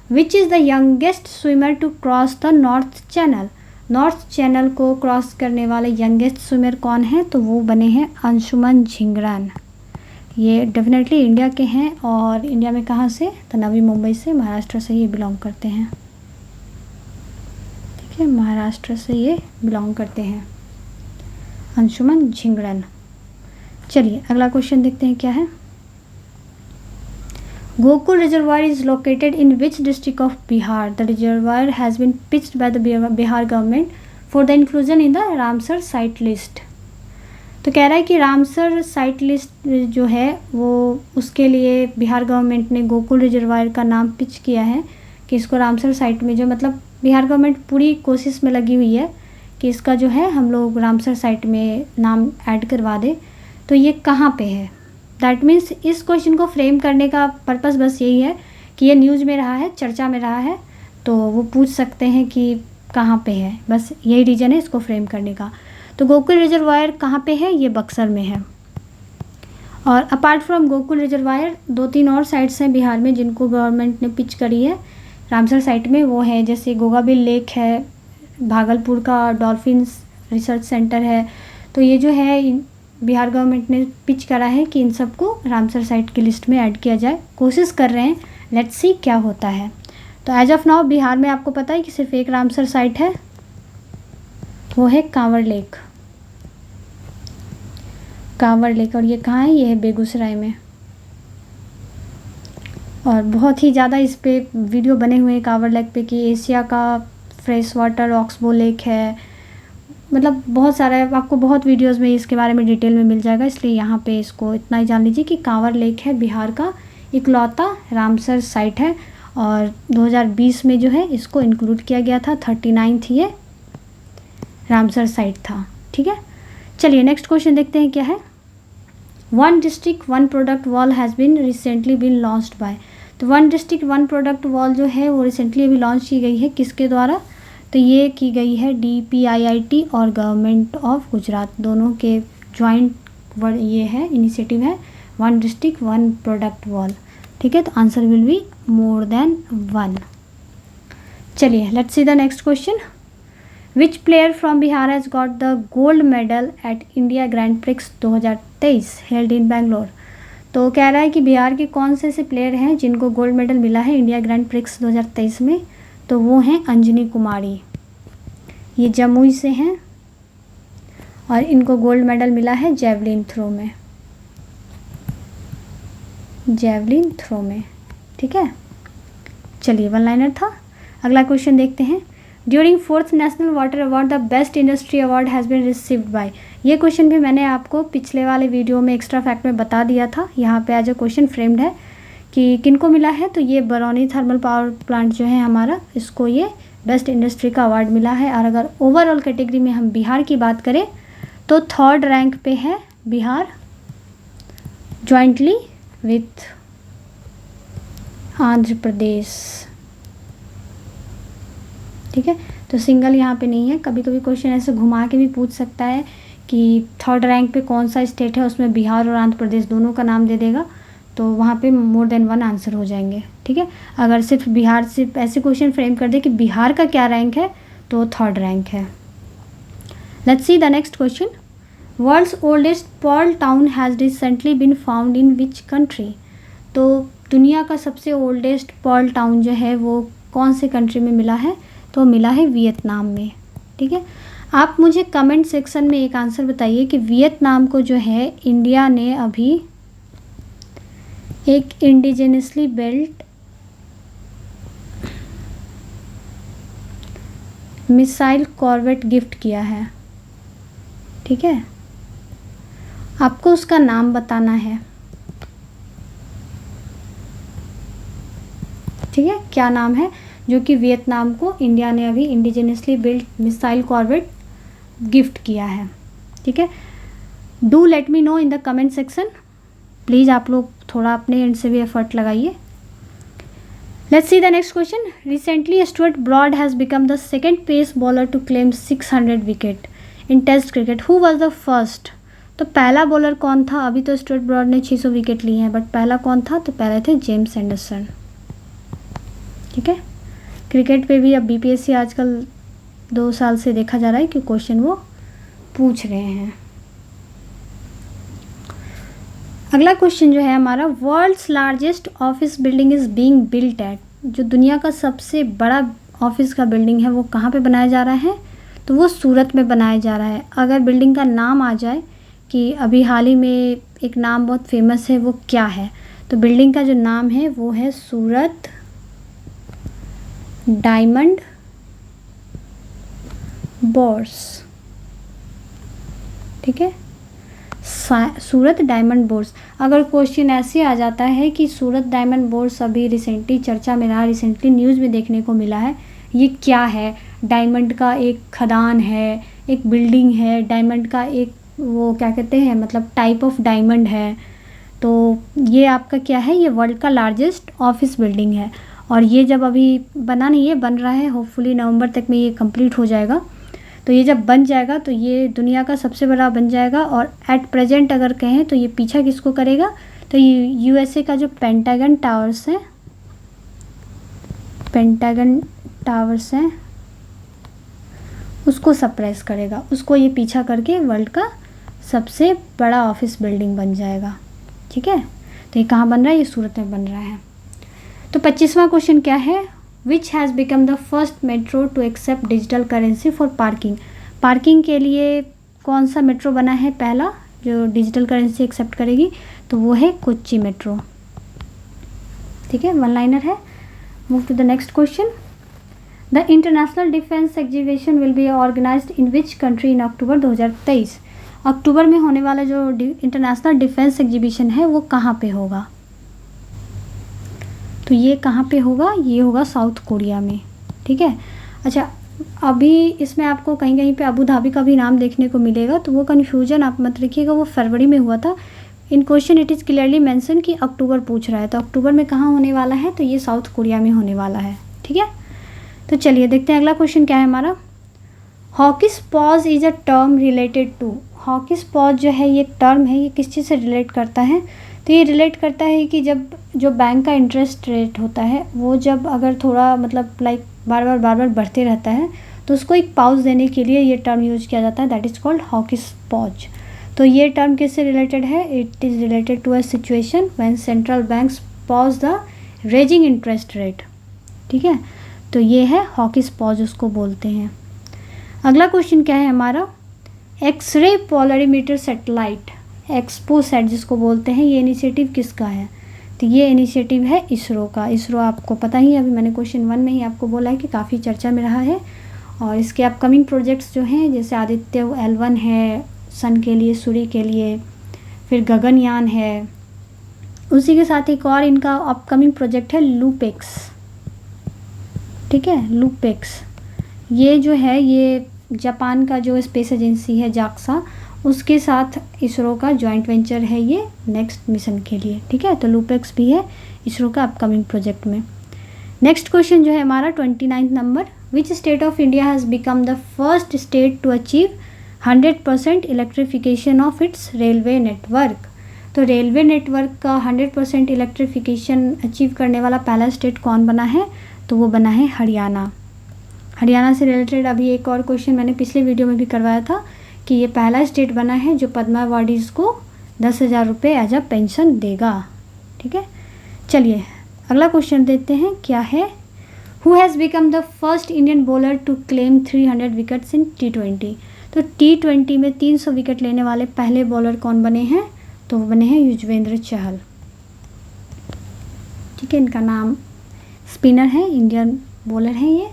Which is the youngest swimmer to cross the North Channel? North Channel को क्रॉस करने वाले यंगेस्ट स्विमर कौन है? तो वो बने हैं अंशुमन झिंगरान। ये डेफिनेटली इंडिया के हैं, और इंडिया में कहाँ से? तो नवी मुंबई से, महाराष्ट्र से ये बिलोंग करते हैं। ठीक है, महाराष्ट्र से ये बिलोंग करते हैं अंशुमन झिंगरान। चलिए अगला क्वेश्चन देखते हैं क्या है। Gokul reservoir is located in which district of Bihar? The reservoir has been pitched by the Bihar government for the inclusion in the Ramsar site list. तो कह रहा है कि रामसर साइट लिस्ट जो है वो उसके लिए बिहार गवर्नमेंट ने गोकुल रिजर्वायर का नाम पिच किया है कि इसको रामसर साइट में जो मतलब बिहार गवर्नमेंट पूरी कोशिश में लगी हुई है कि इसका जो है हम लोग रामसर साइट में नाम ऐड करवा दें। तो ये कहाँ पे है? दैट मीन्स इस क्वेश्चन को फ्रेम करने का पर्पस बस यही है कि ये न्यूज़ में रहा है, चर्चा में रहा है, तो वो पूछ सकते हैं कि कहाँ पे है। बस यही रीज़न है इसको फ्रेम करने का। तो गोकुल रिजर्वायर कहाँ पे है? ये बक्सर में है। और अपार्ट फ्रॉम गोकुल रिजर्वायर 2-3 और साइट्स हैं बिहार में जिनको गवर्नमेंट ने पिच करी है रामसर साइट में। वो है जैसे गोगाबिल लेक है, भागलपुर का डॉल्फिन्स रिसर्च सेंटर है। तो ये जो है बिहार गवर्नमेंट ने पिच करा है कि इन सबको रामसर साइट की लिस्ट में ऐड किया जाए। कोशिश कर रहे हैं, लेट्स सी क्या होता है। तो एज ऑफ नाउ बिहार में आपको पता है कि सिर्फ एक रामसर साइट है, वो है कांवर लेक। कांवर लेक, और ये कहाँ है? ये है बेगूसराय में। और बहुत ही ज़्यादा इस पे वीडियो बने हुए हैं कांवर लेक पे कि एशिया का फ्रेश वाटर ऑक्सबो लेक है, मतलब बहुत सारा है। आपको बहुत वीडियोस में इसके बारे में डिटेल में मिल जाएगा, इसलिए यहाँ पे इसको इतना ही जान लीजिए कि कांवर लेक है बिहार का इकलौता रामसर साइट है। और 2020 में जो है इसको इंक्लूड किया गया था, 39th ये रामसर साइट था। ठीक है, चलिए नेक्स्ट क्वेश्चन देखते हैं क्या है। One district one product wall has been recently been launched by. तो one district one product wall जो है वो रिसेंटली अभी लॉन्च की गई है, किसके द्वारा? तो ये की गई है DPIIT और गवर्नमेंट ऑफ गुजरात, दोनों के जॉइंट ये है इनिशिएटिव है one district one product wall. ठीक है, तो answer will be more than 1। चलिए let's see the next question. Which player from Bihar has got the gold medal eight India grand prix 2023 held in Bangalore. तो कह रहा है कि बिहार के कौन से ऐसे प्लेयर हैं जिनको गोल्ड मेडल मिला है इंडिया ग्रैंड प्रिक्स 2023 में। तो वो हैं अंजनी कुमारी, ये जमुई से हैं और इनको गोल्ड मेडल मिला है जेवलिन थ्रो में, जेवलिन थ्रो में। ठीक है, चलिए वन लाइनर था। अगला क्वेश्चन देखते हैं। During 4th national water award the best industry award has been received by. ये क्वेश्चन भी मैंने आपको पिछले वाले वीडियो में एक्स्ट्रा फैक्ट में बता दिया था, यहाँ पे एज अ क्वेश्चन फ्रेम्ड है कि किनको मिला है। तो ये बरौनी थर्मल पावर प्लांट जो है हमारा, इसको ये बेस्ट इंडस्ट्री का अवार्ड मिला है। और अगर ओवरऑल कैटेगरी में हम बिहार की बात करें तो 3rd रैंक पे है बिहार, जॉइंटली विथ आंध्र प्रदेश। ठीक है, तो सिंगल यहाँ पे नहीं है। कभी कभी क्वेश्चन ऐसे घुमा के भी पूछ सकता है कि 3rd रैंक पे कौन सा स्टेट है, उसमें बिहार और आंध्र प्रदेश दोनों का नाम दे देगा, तो वहाँ पे मोर देन 1 आंसर हो जाएंगे। ठीक है, अगर सिर्फ बिहार से ऐसे क्वेश्चन फ्रेम कर दे कि बिहार का क्या रैंक है, तो 3rd रैंक है। Let's see the next question. World's oldest pearl town has recently been found in which country. तो दुनिया का सबसे ओल्डेस्ट पर्ल टाउन जो है वो कौन से कंट्री में मिला है? तो मिला है वियतनाम में। ठीक है, आप मुझे कमेंट सेक्शन में एक आंसर बताइए कि वियतनाम को जो है इंडिया ने अभी एक indigenously built missile corvette gift किया है। ठीक है, आपको उसका नाम बताना है। ठीक है, क्या नाम है जो कि वियतनाम को इंडिया ने अभी indigenously built missile corvette gift किया है। ठीक है, do let me know in the comment section. Please आप लोग थोड़ा अपने एंड से भी एफर्ट लगाइए। Let's see the next question. Recently Stuart Broad has become the second pace bowler to claim 600 wicket in test cricket. Who was the first. तो पहला bowler कौन था? अभी तो स्टुअर्ट ब्रॉड ने 600 विकेट लिए हैं, बट पहला कौन था? तो पहले थे जेम्स एंडरसन। ठीक है, क्रिकेट पे भी अब BPSC आजकल 2 साल से देखा जा रहा है कि क्वेश्चन वो पूछ रहे हैं। अगला क्वेश्चन जो है हमारा, world's largest office building is being built at. जो दुनिया का सबसे बड़ा ऑफिस का बिल्डिंग है वो कहाँ पे बनाया जा रहा है? तो वो सूरत में बनाया जा रहा है। अगर बिल्डिंग का नाम आ जाए कि अभी हाल ही में एक नाम बहुत फेमस है, वो क्या है? तो बिल्डिंग का जो नाम है वो है सूरत डायमंड बोर्स। ठीक है, सूरत डायमंड बोर्स। अगर क्वेश्चन ऐसे आ जाता है कि सूरत डायमंड बोर्स अभी रिसेंटली चर्चा में रहा, रिसेंटली न्यूज़ में देखने को मिला है, ये क्या है? डायमंड का एक खदान है, एक बिल्डिंग है, डायमंड का एक वो क्या कहते हैं मतलब टाइप ऑफ डायमंड है। तो ये आपका क्या है? ये वर्ल्ड का लार्जेस्ट ऑफिस बिल्डिंग है और ये जब अभी बना नहीं है, बन रहा है, होपफुली नवंबर तक में ये कंप्लीट हो जाएगा। तो ये जब बन जाएगा तो ये दुनिया का सबसे बड़ा बन जाएगा। और एट प्रेजेंट अगर कहें तो ये पीछा किसको करेगा? तो ये यूएसए का जो पेंटागन टावर्स है, पेंटागन टावर्स हैं, उसको सप्रेस करेगा, उसको ये पीछा करके वर्ल्ड का सबसे बड़ा ऑफिस बिल्डिंग बन जाएगा। ठीक है, तो ये कहाँ बन रहा है? ये सूरत में बन रहा है। तो 25वां क्वेश्चन क्या है? Which has become the first metro to accept digital currency for parking. Parking के लिए कौन सा मेट्रो बना है पहला जो डिजिटल करेंसी एक्सेप्ट करेगी? तो वो है कोच्चि मेट्रो। ठीक है, वन लाइनर है। Move to the next question. The international defence exhibition will be organised in which country in October 2023। अक्टूबर में होने वाला जो इंटरनेशनल डिफेंस एग्जीबिशन है वो कहाँ पे होगा? तो ये कहाँ पे होगा? ये होगा साउथ कोरिया में। ठीक है, अच्छा अभी इसमें आपको कहीं कहीं पे अबू धाबी का भी नाम देखने को मिलेगा, तो वो कन्फ्यूजन आप मत रखिएगा, वो फरवरी में हुआ था। In question it is clearly mention कि अक्टूबर पूछ रहा है, तो अक्टूबर में कहाँ होने वाला है? तो ये साउथ कोरिया में होने वाला है। ठीक है, तो चलिए देखते हैं अगला क्वेश्चन क्या है हमारा। Hawkish pause is a term related to. Hawkish pause जो है ये टर्म है, ये किस चीज़ से रिलेट करता है? तो ये रिलेट करता है कि जब जो बैंक का इंटरेस्ट रेट होता है वो जब अगर थोड़ा मतलब लाइक बार बार बढ़ते रहता है तो उसको एक पाउज देने के लिए ये टर्म यूज किया जाता है, that is called hawkish pause. तो ये टर्म किससे रिलेटेड है? It is related to a situation when central banks pause the raising interest rate. ठीक है, तो ये है हॉकिस पॉज, उसको बोलते हैं। अगला क्वेश्चन क्या है हमारा? एक्सरे पोलरीमीटर सैटेलाइट, एक्सपोसैट जिसको बोलते हैं, ये इनिशिएटिव किसका है? तो ये इनिशिएटिव है इसरो का। इसरो आपको पता ही है, अभी मैंने क्वेश्चन 1 में ही आपको बोला है कि काफ़ी चर्चा में रहा है। और इसके अपकमिंग प्रोजेक्ट्स जो हैं जैसे आदित्य L1 है सन के लिए, सूर्य के लिए, फिर गगनयान है, उसी के साथ एक और इनका अपकमिंग प्रोजेक्ट है लूपेक्स। ठीक है, लूपेक्स ये जो है ये जापान का जो स्पेस एजेंसी है जाक्सा, उसके साथ इसरो का जॉइंट वेंचर है ये नेक्स्ट मिशन के लिए। ठीक है, तो लूपेक्स भी है इसरो का अपकमिंग प्रोजेक्ट में। नेक्स्ट क्वेश्चन जो है हमारा 29 number. Which state of India has become the first state to achieve 100% electrification of its railway network. तो रेलवे नेटवर्क का 100% इलेक्ट्रिफिकेशन अचीव करने वाला पहला स्टेट कौन बना है? तो वो बना है हरियाणा। हरियाणा से रिलेटेड अभी एक और क्वेश्चन मैंने पिछले वीडियो में भी करवाया था कि ये पहला स्टेट बना है जो पद्मा अवार्डीज़ को 10,000 रुपये एज अ पेंशन देगा। ठीक है, चलिए अगला क्वेश्चन देते हैं, क्या है? Who has become the first Indian bowler to claim 300 wickets in T20। तो T20 में 300 विकेट लेने वाले पहले बॉलर कौन बने हैं? तो वो बने हैं युजवेंद्र चहल। ठीक है, इनका नाम स्पिनर है, इंडियन बॉलर हैं ये।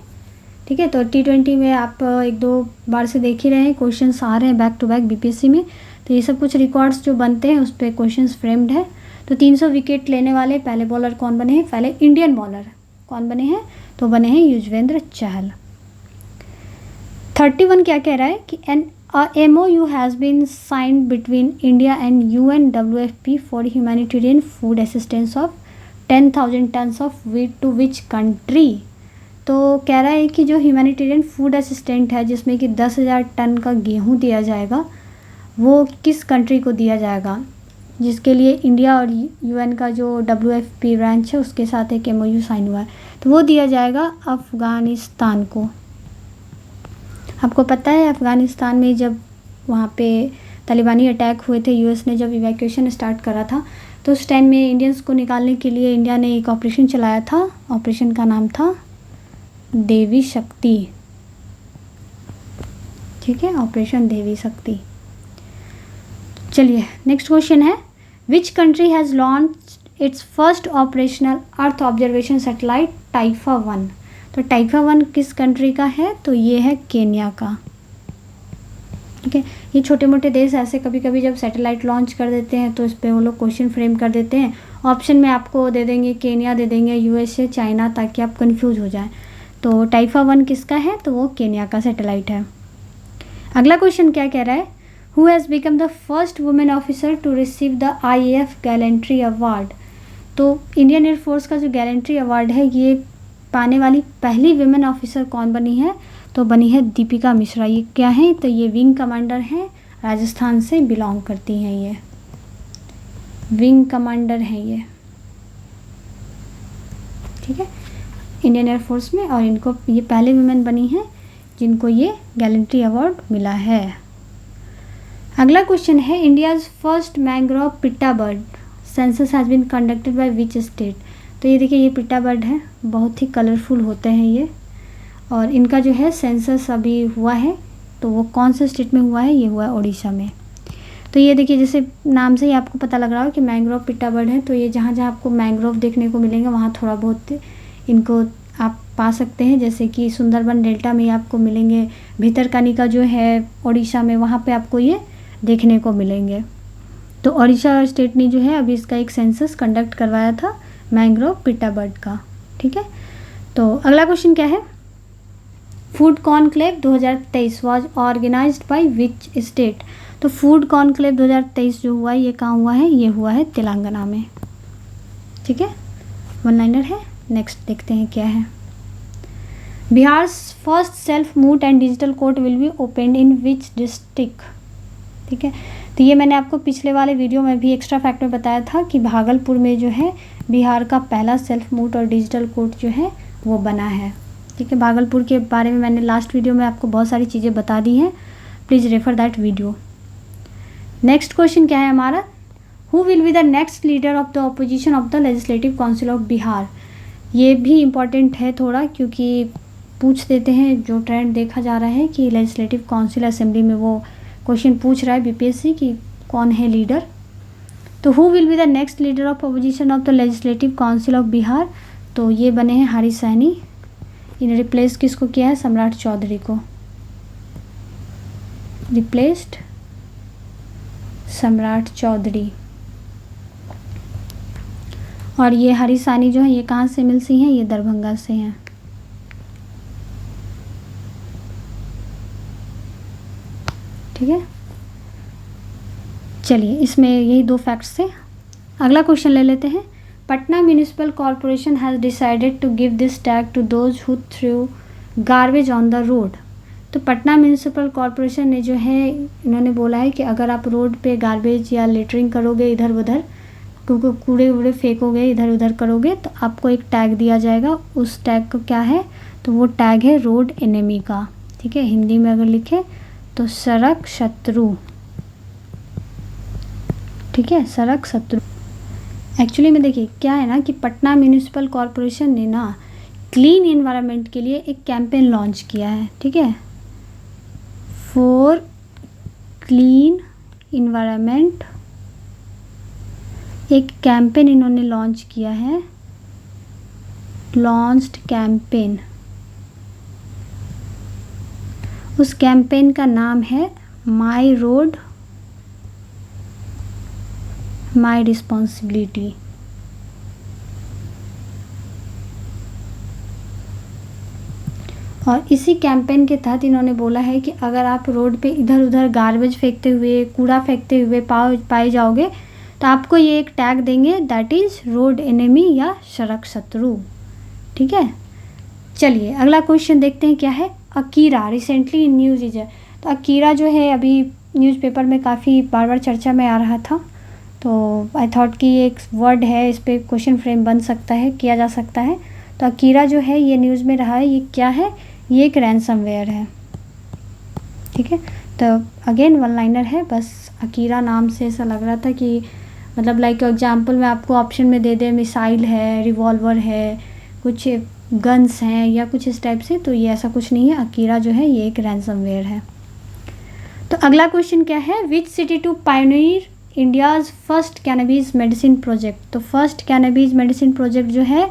ठीक है, तो T20 में आप 1-2 बार से देख ही रहे हैं, क्वेश्चंस आ रहे हैं बैक टू बैक BPSC में, तो ये सब कुछ रिकॉर्ड्स जो बनते हैं उस पर क्वेश्चंस फ्रेम्ड है। तो 300 विकेट लेने वाले पहले बॉलर कौन बने हैं? पहले इंडियन बॉलर कौन बने हैं? तो बने हैं युजवेंद्र चहल। 31 क्या कह रहा है कि an MOU has been signed between India and UNWFP for humanitarian food assistance of 10,000 tonnes of wheat to which country. तो कह रहा है कि जो ह्यूमैनिटेरियन फूड असिस्टेंट है जिसमें कि 10,000 टन का गेहूँ दिया जाएगा, वो किस कंट्री को दिया जाएगा, जिसके लिए इंडिया और UN का जो WFP ब्रांच है उसके साथ एक MOU साइन हुआ है। तो वो दिया जाएगा अफ़गानिस्तान को। आपको पता है अफ़गानिस्तान में जब वहाँ पे तालिबानी अटैक हुए थे, US ने जब इवैक्यूएशन स्टार्ट करा था, तो उस टाइम में इंडियंस को निकालने के लिए इंडिया ने एक ऑपरेशन चलाया था। ऑपरेशन का नाम था देवी शक्ति। ठीक है, ऑपरेशन देवी शक्ति। चलिए नेक्स्ट क्वेश्चन है, which country has launch its first operational earth observation satellite Taifa 1। तो टाइफा 1 किस कंट्री का है? तो ये है केन्या का। ठीक है। ये छोटे मोटे देश ऐसे कभी कभी जब सैटेलाइट लॉन्च कर देते हैं तो इस पर वो लोग क्वेश्चन फ्रेम कर देते हैं। ऑप्शन में आपको दे देंगे केन्या, दे देंगे यूएसए, चाइना, ताकि आप कंफ्यूज हो जाएं। तो टाइफा 1 किसका है, तो वो केन्या का सैटेलाइट है। अगला क्वेश्चन क्या कह रहा है, who has become the first women officer to receive the IAF gallantry award. तो इंडियन एयरफोर्स का जो गैलेंट्री अवार्ड है ये पाने वाली पहली वुमेन ऑफिसर कौन बनी है, तो बनी है दीपिका मिश्रा। ये क्या है, तो ये विंग कमांडर हैं, राजस्थान से बिलोंग करती हैं, ये विंग कमांडर हैं ये, ठीक है, इंडियन एयरफोर्स में। और इनको ये पहले वुमेन बनी हैं जिनको ये गैलेंट्री अवार्ड मिला है। अगला क्वेश्चन है, India's first mangrove pitta bird census has been conducted by which state. तो ये देखिए, ये पिट्टा बर्ड है, बहुत ही कलरफुल होते हैं ये, और इनका जो है सेंसस अभी हुआ है, तो वो कौन से स्टेट में हुआ है, ये हुआ है उड़ीसा में। तो ये देखिए, जैसे नाम से ही आपको पता लग रहा हो कि मैंग्रोव पिट्टा बर्ड है, तो ये जहाँ जहाँ आपको मैंग्रोव देखने को मिलेंगे वहाँ थोड़ा बहुत इनको आप पा सकते हैं। जैसे कि सुंदरबन डेल्टा में आपको मिलेंगे, भितरकनिका जो है उड़ीसा में, वहाँ पे आपको ये देखने को मिलेंगे। तो उड़ीसा स्टेट ने जो है अभी इसका एक सेंसस कंडक्ट करवाया था मैंग्रोव पिट्टा बर्ड का, ठीक है। तो अगला क्वेश्चन क्या है, food conclave 2023 was organised by which state. तो फूड कॉन्क्लेव 2023 जो हुआ है ये कहाँ हुआ है, ये हुआ है तेलंगाना में, ठीक है, वन लाइनर है। नेक्स्ट देखते हैं क्या है, Bihar first self moot and digital court will be open in which district, ठीक है। तो ये मैंने आपको पिछले वाले वीडियो में भी एक्स्ट्रा फैक्ट में बताया था कि भागलपुर में जो है बिहार का पहला सेल्फ मूट और डिजिटल कोर्ट जो है वो बना है, ठीक है। भागलपुर के बारे में मैंने लास्ट वीडियो में आपको बहुत सारी चीज़ें बता दी हैं, please refer that video. Next question क्या है हमारा, who will be the next leader of the opposition of the legislative council of Bihar. ये भी इम्पॉर्टेंट है थोड़ा, क्योंकि पूछ देते हैं, जो ट्रेंड देखा जा रहा है कि लेजिस्लेटिव काउंसिल असेंबली में वो क्वेश्चन पूछ रहा है BPSC कि कौन है लीडर। तो who will be the next leader of opposition of the legislative council of Bihar. तो ये बने हैं हारिस सहनी, इन्हें रिप्लेस किसको किया है, सम्राट चौधरी को, रिप्लेस्ड सम्राट चौधरी। और ये हारिस सहनी जो है ये कहाँ से मिलती हैं, ये दरभंगा से हैं, ठीक है। चलिए, इसमें यही 2 फैक्ट्स थे। अगला क्वेश्चन ले लेते हैं, Patna municipal corporation has decided to give this tag to those who throw garbage on the road. तो पटना म्यूनिसिपल कॉरपोरेशन ने जो है, इन्होंने बोला है कि अगर आप रोड पे गार्बेज या लेटरिंग करोगे, इधर उधर कूड़े वूड़े फेंकोगे, इधर उधर करोगे, तो आपको एक टैग दिया जाएगा। उस टैग को क्या है, तो वो टैग है रोड एनिमी का, ठीक है। हिंदी में अगर लिखे तो सड़क शत्रु, ठीक है, सड़क शत्रु। एक्चुअली में देखिए क्या है ना कि पटना म्यूनिसिपल कॉरपोरेशन ने ना क्लीन इन्वायरमेंट के लिए एक कैंपेन लॉन्च किया है, ठीक है, फॉर क्लीन इन्वायरमेंट, एक कैंपेन इन्होंने लॉन्च किया है, लॉन्च्ड कैंपेन। उस कैंपेन का नाम है माई रोड माई रिस्पॉन्सिबिलिटी। और इसी कैंपेन के तहत इन्होंने बोला है कि अगर आप रोड पे इधर उधर गार्बेज फेंकते हुए, कूड़ा फेंकते हुए पाए जाओगे, तो आपको ये एक टैग देंगे, दैट इज़ रोड एनिमी या सड़क शत्रु, ठीक है। चलिए अगला क्वेश्चन देखते हैं क्या है, Akira recently in news is. तो अकीरा जो है अभी न्यूज़पेपर में काफ़ी बार बार चर्चा में आ रहा था, तो आई थॉट कि ये एक वर्ड है, इस पर क्वेश्चन फ्रेम बन सकता है, किया जा सकता है। तो अकीरा जो है ये न्यूज़ में रहा है, ये क्या है, ये एक रैंसमवेयर है, ठीक है। तो अगेन वन लाइनर है, बस अकीरा नाम से ऐसा लग रहा था कि मतलब लाइक एग्जांपल में आपको ऑप्शन में दे दे, मिसाइल है, रिवॉल्वर है, कुछ गन्स हैं या कुछ इस टाइप से, तो ये ऐसा कुछ नहीं है। अकीरा जो है ये एक रैंसमवेयर है। तो अगला क्वेश्चन क्या है, which city to pioneer India's first cannabis medicine project. तो फर्स्ट कैनबीज मेडिसिन प्रोजेक्ट जो है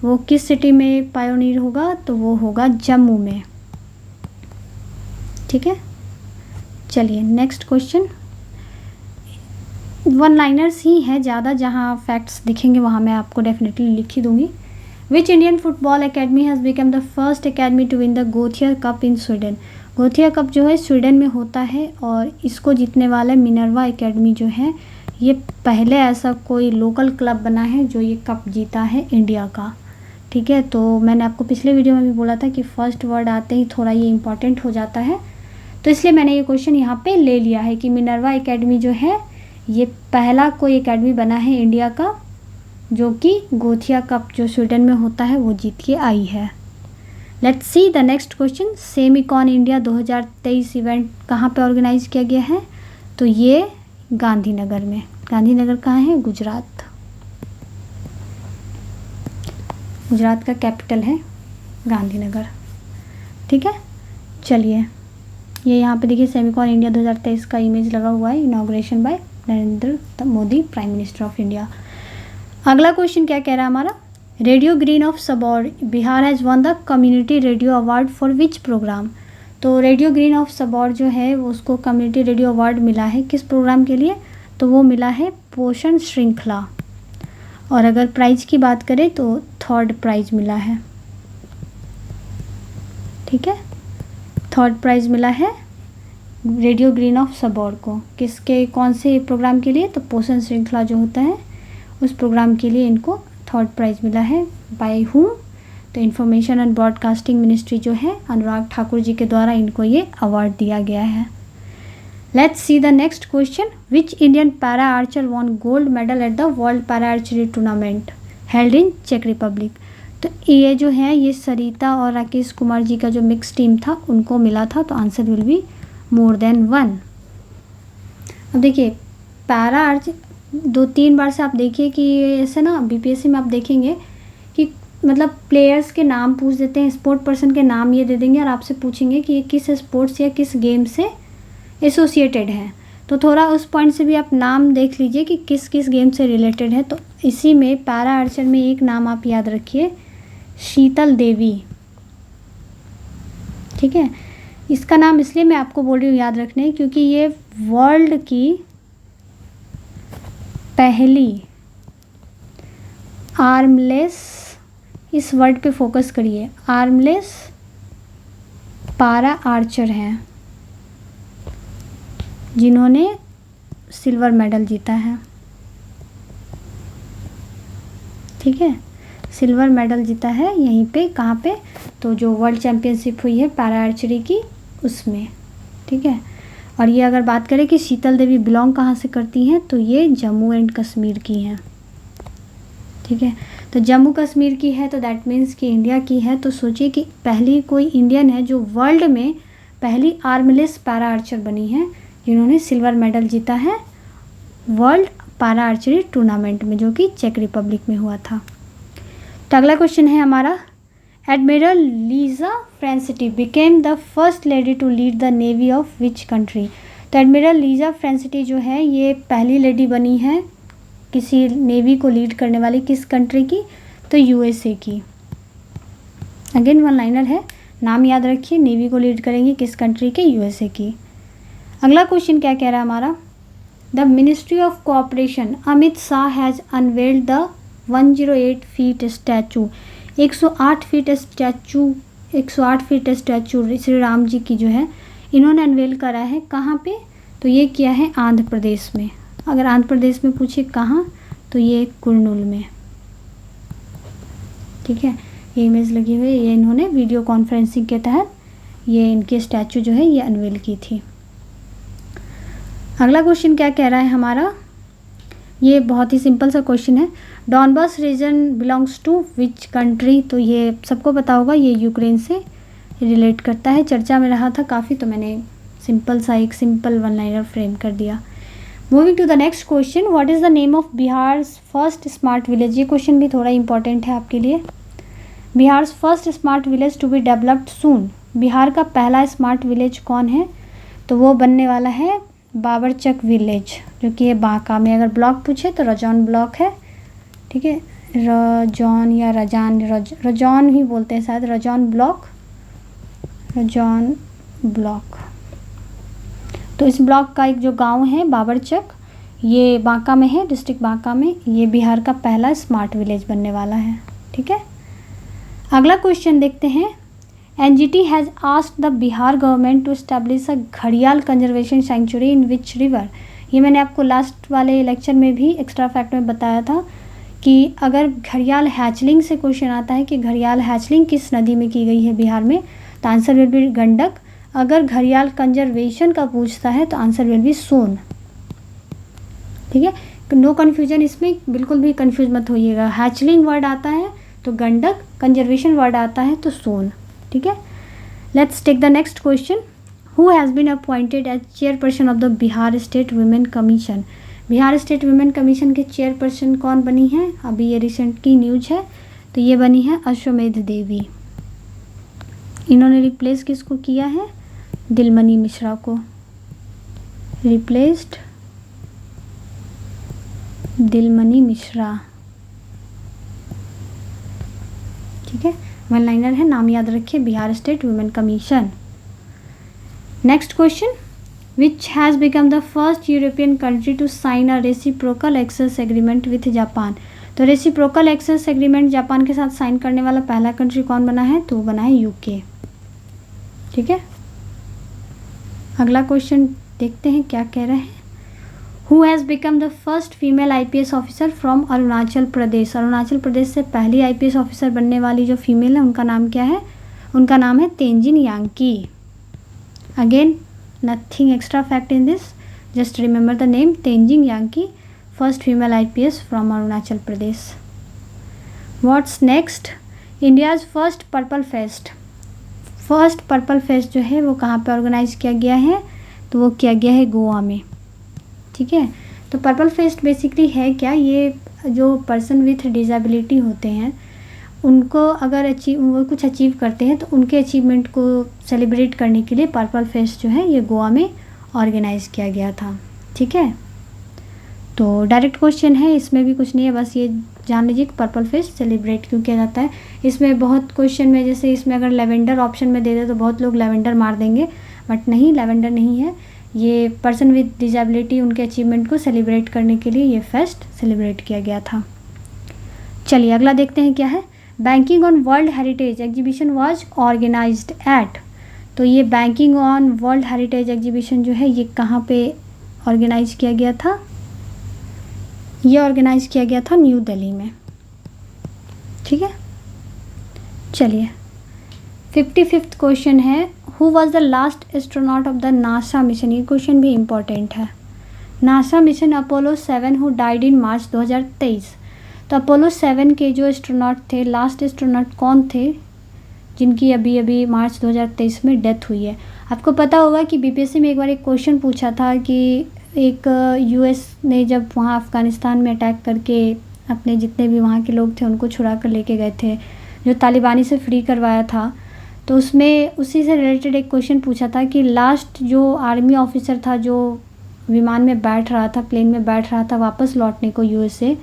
वो किस सिटी में पायोनियर होगा, तो वो होगा जम्मू में, ठीक है। चलिए नेक्स्ट क्वेश्चन, वन लाइनर्स ही है ज़्यादा, जहाँ फैक्ट्स दिखेंगे वहाँ मैं आपको डेफिनेटली लिख ही दूँगी। Which Indian football academy has become the first academy to win the Gothia cup in Sweden. Gothia cup जो है स्वीडन में होता है और इसको जीतने वाला मिनर्वा एकेडमी जो है ये पहले ऐसा कोई लोकल क्लब बना है जो ये कप जीता है इंडिया का। ठीक है, तो मैंने आपको पिछले वीडियो में भी बोला था कि फर्स्ट वर्ड आते ही थोड़ा ये इम्पॉर्टेंट हो जाता है, तो इसलिए मैंने ये क्वेश्चन यहाँ पे ले लिया है कि मिनर्वा एकेडमी जो है ये पहला कोई एकेडमी बना है इंडिया का जो कि गोथिया कप जो स्वीडन में होता है वो जीत के आई है। Let's see the next question, Semicon India 2023 event कहाँ पे ऑर्गेनाइज किया गया है, तो ये गांधीनगर में। गांधीनगर कहाँ है, गुजरात। गुजरात का कैपिटल है गांधीनगर। ठीक है, चलिए ये यहाँ पे देखिए सेमिकॉन इंडिया 2023 का इमेज लगा हुआ है, inauguration by Narendra Modi prime minister of India. अगला क्वेश्चन क्या कह रहा है हमारा, radio green of Sabour Bihar has won the community radio award for which program. तो रेडियो ग्रीन ऑफ सबौर जो है वो उसको कम्युनिटी रेडियो अवार्ड मिला है किस प्रोग्राम के लिए, तो वो मिला है पोषण श्रृंखला। और अगर प्राइज की बात करें तो थर्ड प्राइज मिला है। ठीक है, थर्ड प्राइज मिला है रेडियो ग्रीन ऑफ सबौर को, किसके कौन से प्रोग्राम के लिए, तो पोषण श्रृंखला जो होता है उस प्रोग्राम के लिए इनको थर्ड प्राइज मिला है। बाय हूम, तो इंफॉर्मेशन एंड ब्रॉडकास्टिंग मिनिस्ट्री जो है अनुराग ठाकुर जी के द्वारा इनको ये अवार्ड दिया गया है। Let's see the next question, which Indian para archer won gold medal at the world para archery tournament held in चेक रिपब्लिक। तो ये जो है ये सरिता और राकेश कुमार जी का जो मिक्स टीम था उनको मिला था, तो answer will be more than one. अब देखिए पैरा आर्च 2-3 बार से आप देखिए कि ऐसे ना बीपीएससी में आप देखेंगे कि मतलब प्लेयर्स के नाम पूछ देते हैं, स्पोर्ट पर्सन के नाम ये दे देंगे और आपसे पूछेंगे कि ये किस स्पोर्ट्स या किस गेम से एसोसिएटेड है। तो थोड़ा उस पॉइंट से भी आप नाम देख लीजिए कि किस किस गेम से रिलेटेड है। तो इसी में पैरा आर्चर में एक नाम आप याद रखिए, शीतल देवी। ठीक है, इसका नाम इसलिए मैं आपको बोल रही हूँ याद रखने क्योंकि ये वर्ल्ड की पहली आर्मलेस, इस वर्ड पे फोकस करिए, आर्मलेस पैरा आर्चर हैं जिन्होंने सिल्वर मेडल जीता है। ठीक है, सिल्वर मेडल जीता है यहीं पे, कहाँ पे, तो जो वर्ल्ड चैम्पियनशिप हुई है पैरा आर्चरी की उसमें। ठीक है, और ये अगर बात करें कि शीतल देवी बिलोंग कहाँ से करती हैं, तो ये जम्मू एंड कश्मीर की हैं। ठीक है, तो जम्मू कश्मीर की है तो दैट मीन्स कि इंडिया की है। तो सोचिए कि पहली कोई इंडियन है जो वर्ल्ड में पहली आर्मलेस पैरा आर्चर बनी है जिन्होंने सिल्वर मेडल जीता है वर्ल्ड पैरा आर्चरी टूर्नामेंट में जो कि चेक रिपब्लिक में हुआ था। तो अगला क्वेश्चन है हमारा, admiral Lisa Franchetti became the first lady to lead the navy of which country. तो एडमिरल लीजा फ्रेंसिटी जो है ये पहली लेडी बनी है किसी नेवी को लीड करने वाली किस कंट्री की, तो यूएसए की। अगेन वन लाइनर है, नाम याद रखिए, नेवी को लीड करेंगी किस कंट्री के, यूएसए की। अगला क्वेश्चन क्या कह रहा है हमारा, the ministry of cooperation Amit Shah has unveiled the 108 feet statue. 108 feet statue, 108 feet statue Shri Ram ji की जो है इन्होंने अनवेल करा है कहाँ पे, तो ये किया है आंध्र प्रदेश में। अगर आंध्र प्रदेश में पूछे कहाँ, तो ये कुर्नूल में। ठीक है, ये इमेज लगी हुई है, ये इन्होंने वीडियो कॉन्फ्रेंसिंग के तहत ये इनके स्टैचू जो है ये अनवेल की थी। अगला क्वेश्चन क्या कह रहा है हमारा, ये बहुत ही सिंपल सा क्वेश्चन है, Donbas region belongs to which country. तो ये सबको पता होगा, ये यूक्रेन से रिलेट करता है, चर्चा में रहा था काफ़ी, तो मैंने सिंपल सा एक सिंपल वन लाइनर फ्रेम कर दिया। Moving to the next question, what is the name of Bihar first smart village. ये क्वेश्चन भी थोड़ा इंपॉर्टेंट है आपके लिए। Bihar first smart village to be developed soon. Bihar का पहला स्मार्ट विलेज कौन है, तो वो बनने वाला है बाबरचक विलेज जो कि ये बांका में। अगर ब्लॉक पूछे तो रजौन ब्लॉक है। ठीक है, रजौन या रजान, रजौन ही बोलते हैं शायद, रजौन ब्लॉक, रजौन ब्लॉक। तो तो इस ब्लॉक का एक जो गांव है बाबरचक, ये बांका में है, डिस्ट्रिक्ट बांका में, ये बिहार का पहला स्मार्ट विलेज बनने वाला है। ठीक है, अगला क्वेश्चन देखते हैं। NGT has asked the Bihar government to establish a घड़ियाल conservation century in which river. ये मैंने आपको लास्ट वाले लेक्चर में भी एक्स्ट्रा फैक्ट में बताया था कि अगर घड़ियाल हैचलिंग से क्वेश्चन आता है कि घड़ियाल हैचलिंग किस नदी में की गई है बिहार में, तो आंसर विल बी गंडक। अगर घड़ियाल कंजर्वेशन का पूछता है तो आंसर विल बी सोन। ठीक है, नो कन्फ्यूजन, इसमें बिल्कुल भी कन्फ्यूज मत होइएगा। हैचलिंग वर्ड आता है तो गंडक, कंजर्वेशन वर्ड आता है तो सोन। ठीक है, let's take the next question. Who has been appointed as chairperson of the Bihar state women commission. Bihar state women commission के चेयरपर्सन कौन बनी है, अभी ये रिसेंट की न्यूज है, तो ये बनी है अश्वमेध देवी। इन्होंने रिप्लेस किसको किया है, दिलमणि मिश्रा को, रिप्लेस्ड दिलमणि मिश्रा। ठीक है, वन लाइनर है, नाम याद रखिए, Bihar state women commission. Next question, which has become the first European country to sign a reciprocal access agreement with Japan. तो रेसिप्रोकल एक्सेस एग्रीमेंट जापान के साथ साइन करने वाला पहला कंट्री कौन बना है, तो वो बना है यूके। ठीक है, अगला क्वेश्चन देखते हैं क्या कह रहे हैं। Who has become the first female IPS officer from Arunachal Pradesh. Arunachal Pradesh से पहली आईपीएस ऑफिसर बनने वाली जो फीमेल है उनका नाम क्या है, उनका नाम है Tenzin Yankee. Again nothing extra fact in this, just remember the name, Tenzin Yankee, first female IPS from Arunachal Pradesh. What's next, India's first purple fest. First purple fest जो है वो कहाँ पे ऑर्गेनाइज किया गया है, तो वो किया गया है गोवा में। ठीक है, तो पर्पल फेस्ट बेसिकली है क्या, ये जो पर्सन विथ डिसेबिलिटी होते हैं उनको अगर वो कुछ अचीव करते हैं तो उनके अचीवमेंट को सेलिब्रेट करने के लिए पर्पल फेस्ट जो है ये गोवा में ऑर्गेनाइज किया गया था। ठीक है, तो डायरेक्ट क्वेश्चन है, इसमें भी कुछ नहीं है, बस ये जान लीजिए कि पर्पल फेस्ट सेलिब्रेट क्यों किया जाता है। इसमें बहुत क्वेश्चन में, जैसे इसमें अगर लेवेंडर ऑप्शन में दे दे तो बहुत लोग लेवेंडर मार देंगे, बट नहीं, लेवेंडर नहीं है, ये पर्सन विद डिसेबिलिटी उनके अचीवमेंट को सेलिब्रेट करने के लिए ये फेस्ट सेलिब्रेट किया गया था। चलिए अगला देखते हैं क्या है। Banking on world heritage exhibition was organised at. तो ये banking on world heritage exhibition जो है ये कहाँ पे ऑर्गेनाइज किया गया था, ये ऑर्गेनाइज किया गया था न्यू दिल्ली में। ठीक है, चलिए 55th क्वेश्चन है, who was the last astronaut of the NASA mission. ये क्वेश्चन भी इम्पॉर्टेंट है। NASA mission Apollo 7 who died in March 2023। तो अपोलो 7 के जो एस्ट्रोनॉट थे, लास्ट एस्ट्रोनॉट कौन थे जिनकी अभी अभी मार्च 2023 में डेथ हुई है। आपको पता होगा कि बीपीएससी में एक बार एक क्वेश्चन पूछा था कि एक यूएस ने जब वहाँ अफ़गानिस्तान में अटैक करके अपने जितने भी वहाँ के लोग थे उनको छुड़ा कर लेके गए थे, जो तालिबानी से फ्री करवाया था, तो उसमें उसी से रिलेटेड एक क्वेश्चन पूछा था कि लास्ट जो आर्मी ऑफिसर था जो विमान में बैठ रहा था, प्लेन में बैठ रहा था वापस लौटने को यूएस से,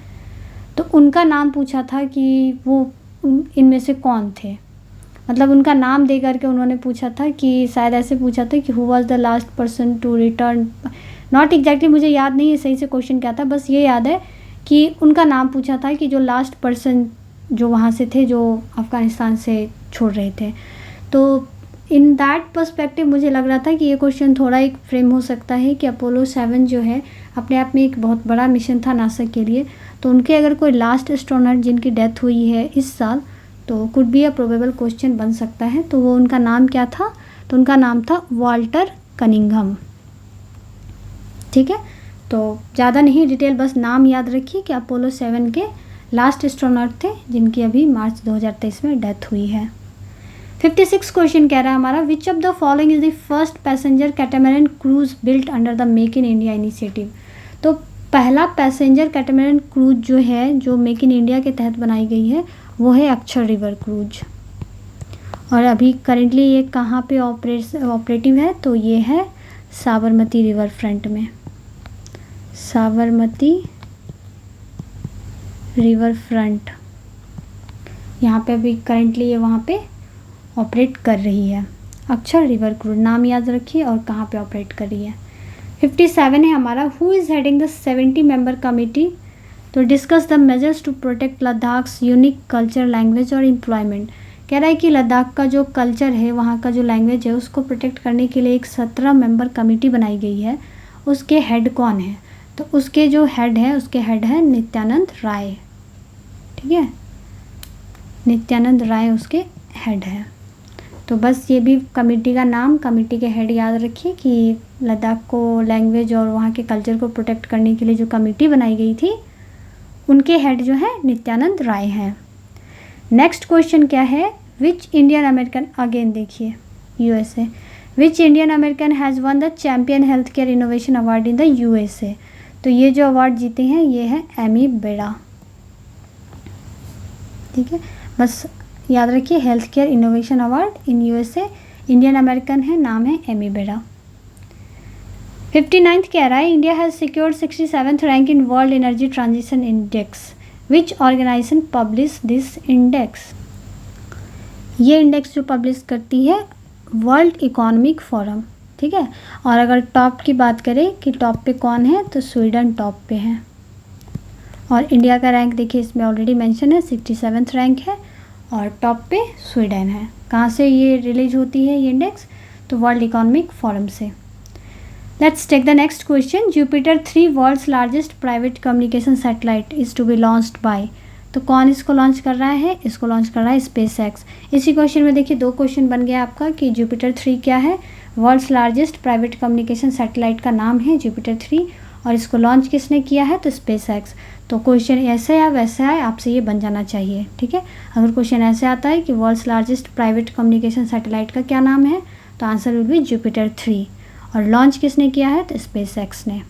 तो उनका नाम पूछा था कि वो इनमें से कौन थे। मतलब उनका नाम दे करके उन्होंने पूछा था कि शायद ऐसे पूछा था कि who was the last person to return, not exactly मुझे याद नहीं है सही से क्वेश्चन क्या था, बस ये याद है कि उनका नाम पूछा था कि जो लास्ट पर्सन जो वहाँ से थे जो अफ़गानिस्तान से छोड़ रहे थे। तो इन दैट पर्सपेक्टिव मुझे लग रहा था कि ये क्वेश्चन थोड़ा एक फ्रेम हो सकता है कि अपोलो 7 जो है अपने आप में एक बहुत बड़ा मिशन था नासा के लिए, तो उनके अगर कोई लास्ट एस्ट्रोनॉट जिनकी डेथ हुई है इस साल तो could be a probable question बन सकता है। तो वो उनका नाम क्या था, तो उनका नाम था वाल्टर कनिंघम। ठीक है, तो ज़्यादा नहीं डिटेल, बस नाम याद रखिए कि अपोलो 7 के लास्ट एस्ट्रोनॉट थे जिनकी अभी मार्च 2023 में डेथ हुई है। 56 क्वेश्चन कह रहा है हमारा, which of the following is the first passenger catamaran cruise built under the make in India initiative. तो पहला पैसेंजर कैटामैरन क्रूज जो है जो मेक इन इंडिया के तहत बनाई गई है वो है अक्षर रिवर क्रूज। और अभी करेंटली ये कहाँ पे ऑपरेटिव है, तो ये है साबरमती रिवर फ्रंट में, साबरमती रिवर फ्रंट, यहाँ पे अभी करेंटली ये वहाँ पे ऑपरेट कर रही है। अक्षर रिवर क्रूज नाम याद रखिए और कहाँ पे ऑपरेट कर रही है। 57 है हमारा, who is heading the 70 member committee to discuss the measures to protect Ladakh's unique culture, language और एम्प्लॉयमेंट। कह रहा है कि लद्दाख का जो कल्चर है, वहाँ का जो लैंग्वेज है, उसको प्रोटेक्ट करने के लिए एक 17 मेंबर कमेटी बनाई गई है। उसके हेड कौन है? तो उसके जो हेड है, उसके हेड है नित्यानंद राय। ठीक है, नित्यानंद राय उसके हेड है। तो बस ये भी कमेटी का नाम, कमेटी के हेड याद रखिए कि लद्दाख को लैंग्वेज और वहाँ के कल्चर को प्रोटेक्ट करने के लिए जो कमेटी बनाई गई थी, उनके हेड जो है नित्यानंद राय हैं। नेक्स्ट क्वेश्चन क्या है? विच इंडियन अमेरिकन, अगेन देखिए USA, which Indian American has won the champion health care innovation award in the USA. तो ये जो अवार्ड जीते हैं ये है एमी बेड़ा। ठीक है, बस याद रखिए health care innovation award in USA, Indian American है, नाम है एमी बेड़ा। 59th कह रहा है India has secured 67th rank in world energy transition index, which organisation publish this index. ये इंडेक्स जो पब्लिश करती है वर्ल्ड इकोनॉमिक फोरम। ठीक है, और अगर टॉप की बात करें कि टॉप पे कौन है, तो स्वीडन टॉप पे है। और इंडिया का रैंक देखिए इसमें ऑलरेडी मेंशन है, 67th रैंक है और टॉप पे स्वीडन है। कहाँ से ये रिलीज होती है ये इंडेक्स? तो वर्ल्ड इकोनॉमिक फोरम से। Let's take the next question. Jupiter 3 world's largest private communication satellite is to be launched by. तो कौन इसको लॉन्च कर रहा है? इसको लॉन्च कर रहा है स्पेस एक्स। इसी क्वेश्चन में देखिए 2 क्वेश्चन बन गया आपका कि जुपिटर 3 क्या है, world's largest private communication satellite का नाम है जुपिटर 3 और इसको लॉन्च किसने किया है? तो स्पेस एक्स। तो क्वेश्चन ऐसे या वैसे आए, आपसे ये बन जाना चाहिए। ठीक है, अगर क्वेश्चन ऐसे आता है कि world's largest private communication satellite का क्या नाम है, तो आंसर विल बी जुपिटर 3 और लॉन्च किसने किया है? तो स्पेस एक्स ने।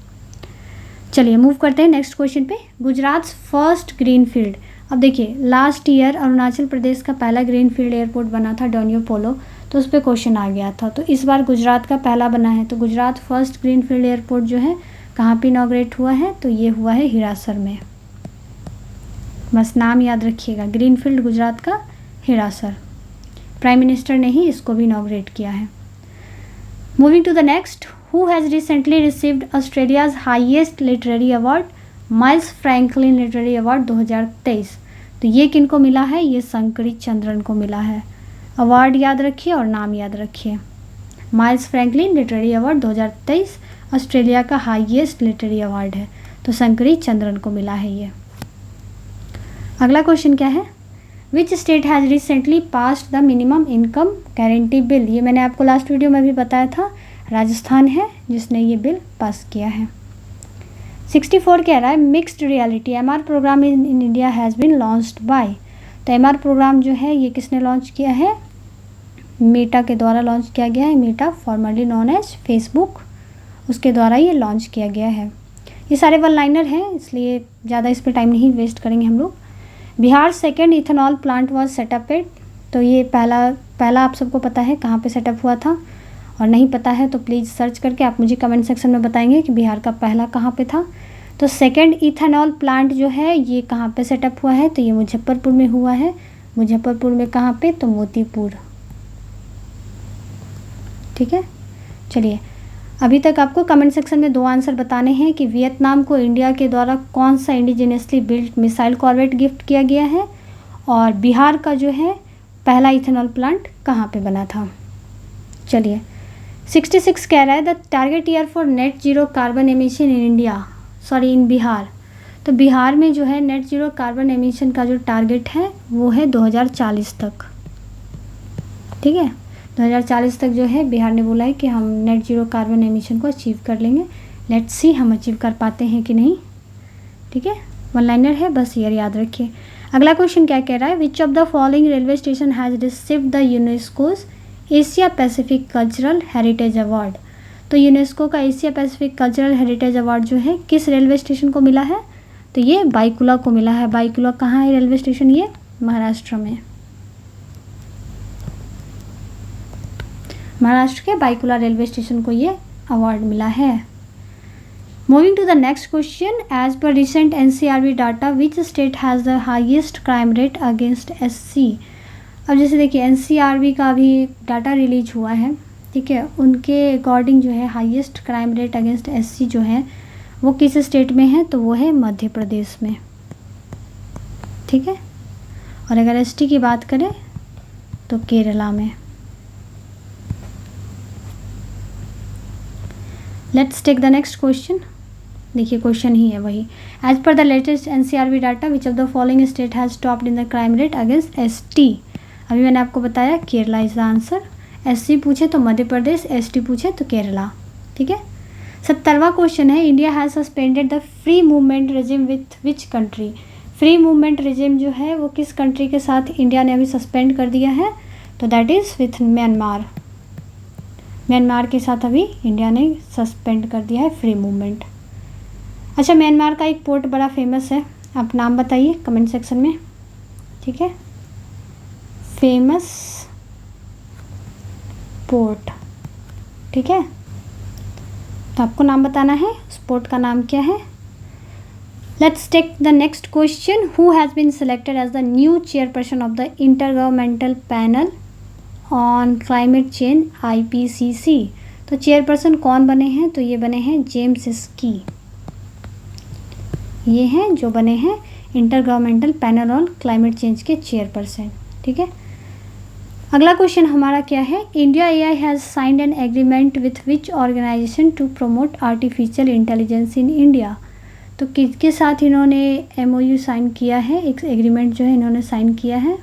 चलिए मूव करते हैं नेक्स्ट क्वेश्चन पे। Gujarat first green field. अब देखिए लास्ट ईयर अरुणाचल प्रदेश का पहला ग्रीन फील्ड एयरपोर्ट बना था डोनियो पोलो, तो उस पर क्वेश्चन आ गया था। तो इस बार गुजरात का पहला बना है, तो Gujarat first green field airport जो है कहाँ पे इनॉग्रेट हुआ है? तो ये हुआ है हिरासर में। बस नाम याद रखिएगा, ग्रीन फील्ड गुजरात का हिरासर। प्राइम मिनिस्टर ने ही इसको भी इनॉग्रेट किया है। Moving to the next, who has recently received Australia's highest literary award, miles Franklin literary award 2023। तो ये किनको मिला है? ये शंकरी चंद्रन को मिला है। अवार्ड याद रखिए और नाम याद रखिए। Miles Franklin literary award 2023 Australia का हाईएस्ट लिटरेरी अवार्ड है, तो शंकरी चंद्रन को मिला है ये। अगला क्वेश्चन क्या है? Which state has recently passed the minimum income guarantee bill. ये मैंने आपको लास्ट वीडियो में भी बताया था, राजस्थान है जिसने ये बिल पास किया है। 64 कह रहा है mixed reality MR program in India has been launched by. तो एमआर प्रोग्राम जो है ये किसने लॉन्च किया है? मेटा के द्वारा लॉन्च किया गया है। Meta formerly known as Facebook, उसके द्वारा ये लॉन्च किया गया है। ये सारे वन लाइनर हैं, इसलिए ज़्यादा इस पर टाइम नहीं वेस्ट करेंगे हम लोग। Bihar second ethanol plant was set up at. तो ये पहला आप सबको पता है कहाँ पे सेटअप हुआ था, और नहीं पता है तो प्लीज़ सर्च करके आप मुझे कमेंट सेक्शन में बताएंगे कि बिहार का पहला कहाँ पे था। तो सेकेंड इथेनॉल प्लांट जो है ये कहाँ पे सेटअप हुआ है? तो ये मुजफ्फरपुर में हुआ है। मुजफ्फरपुर में कहाँ पे? तो मोतीपुर। ठीक है, चलिए अभी तक आपको कमेंट सेक्शन में 2 आंसर बताने हैं कि वियतनाम को इंडिया के द्वारा कौन सा indigenously built missile corvette gift किया गया है, और बिहार का जो है पहला इथेनॉल प्लांट कहाँ पे बना था। चलिए 66 कह रहा है the target year for net zero carbon emission in India, sorry इन बिहार। तो बिहार में जो है नेट जीरो कार्बन एमिशन का जो टारगेट है वो है 2040 तक। ठीक है, 2040 तक जो है बिहार ने बोला है कि हम नेट जीरो कार्बन एमिशन को अचीव कर लेंगे। लेट्स सी हम अचीव कर पाते हैं कि नहीं। ठीक है, वन लाइनर है, बस ईयर याद रखिए। अगला क्वेश्चन क्या कह रहा है? विच of the following railway station has received the UNESCO's Asia Pacific cultural heritage award. तो यूनेस्को का Asia Pacific cultural heritage award जो है किस रेलवे स्टेशन को मिला है? तो ये बाईकुला को मिला है। बाईकुला कहाँ है रेलवे स्टेशन? ये महाराष्ट्र में। महाराष्ट्र के बाईकुला रेलवे स्टेशन को ये अवार्ड मिला है। Moving to the next question, as per recent NCRB data which state has the highest crime rate against SC. अब जैसे देखिए एनसीआरबी का भी डाटा रिलीज हुआ है, ठीक है, उनके अकॉर्डिंग जो है highest crime rate against SC जो है वो किस स्टेट में है, तो वो है मध्य प्रदेश में। ठीक है, और अगर एसटी की बात करें तो केरला में। Let's take the next question. देखिए क्वेश्चन ही है वही। As per the latest NCRB data which of the following state has topped in the crime rate against ST. अभी मैंने आपको बताया Kerala is the answer. SC पूछे तो मध्य प्रदेश, एसटी पूछे तो केरला। ठीक है, 70वां क्वेश्चन है, India has suspended the free movement regime with which country. Free movement regime जो है वो किस कंट्री के साथ इंडिया ने अभी सस्पेंड कर दिया है, तो that is with Myanmar. Myanmar के साथ अभी इंडिया ने सस्पेंड कर दिया है फ्री मूवमेंट। अच्छा, म्यांमार का एक पोर्ट बड़ा फेमस है, आप नाम बताइए कमेंट सेक्शन में। ठीक है, फेमस पोर्ट। ठीक है, तो आपको नाम बताना है उस पोर्ट का नाम क्या है। Let's take the next question. Who has been selected as the new chairperson of the intergovernmental panel on climate change IPCC। तो चेयरपर्सन कौन बने हैं, तो ये बने हैं जेम्स स्की। ये हैं जो बने हैं intergovernmental panel on climate change के चेयरपर्सन। ठीक है, अगला क्वेश्चन हमारा क्या है, India AI has signed an agreement with which organisation to promote artificial intelligence in India. तो किसके साथ इन्होंने MOU साइन किया है, एक एग्रीमेंट जो है इन्होंने साइन किया है,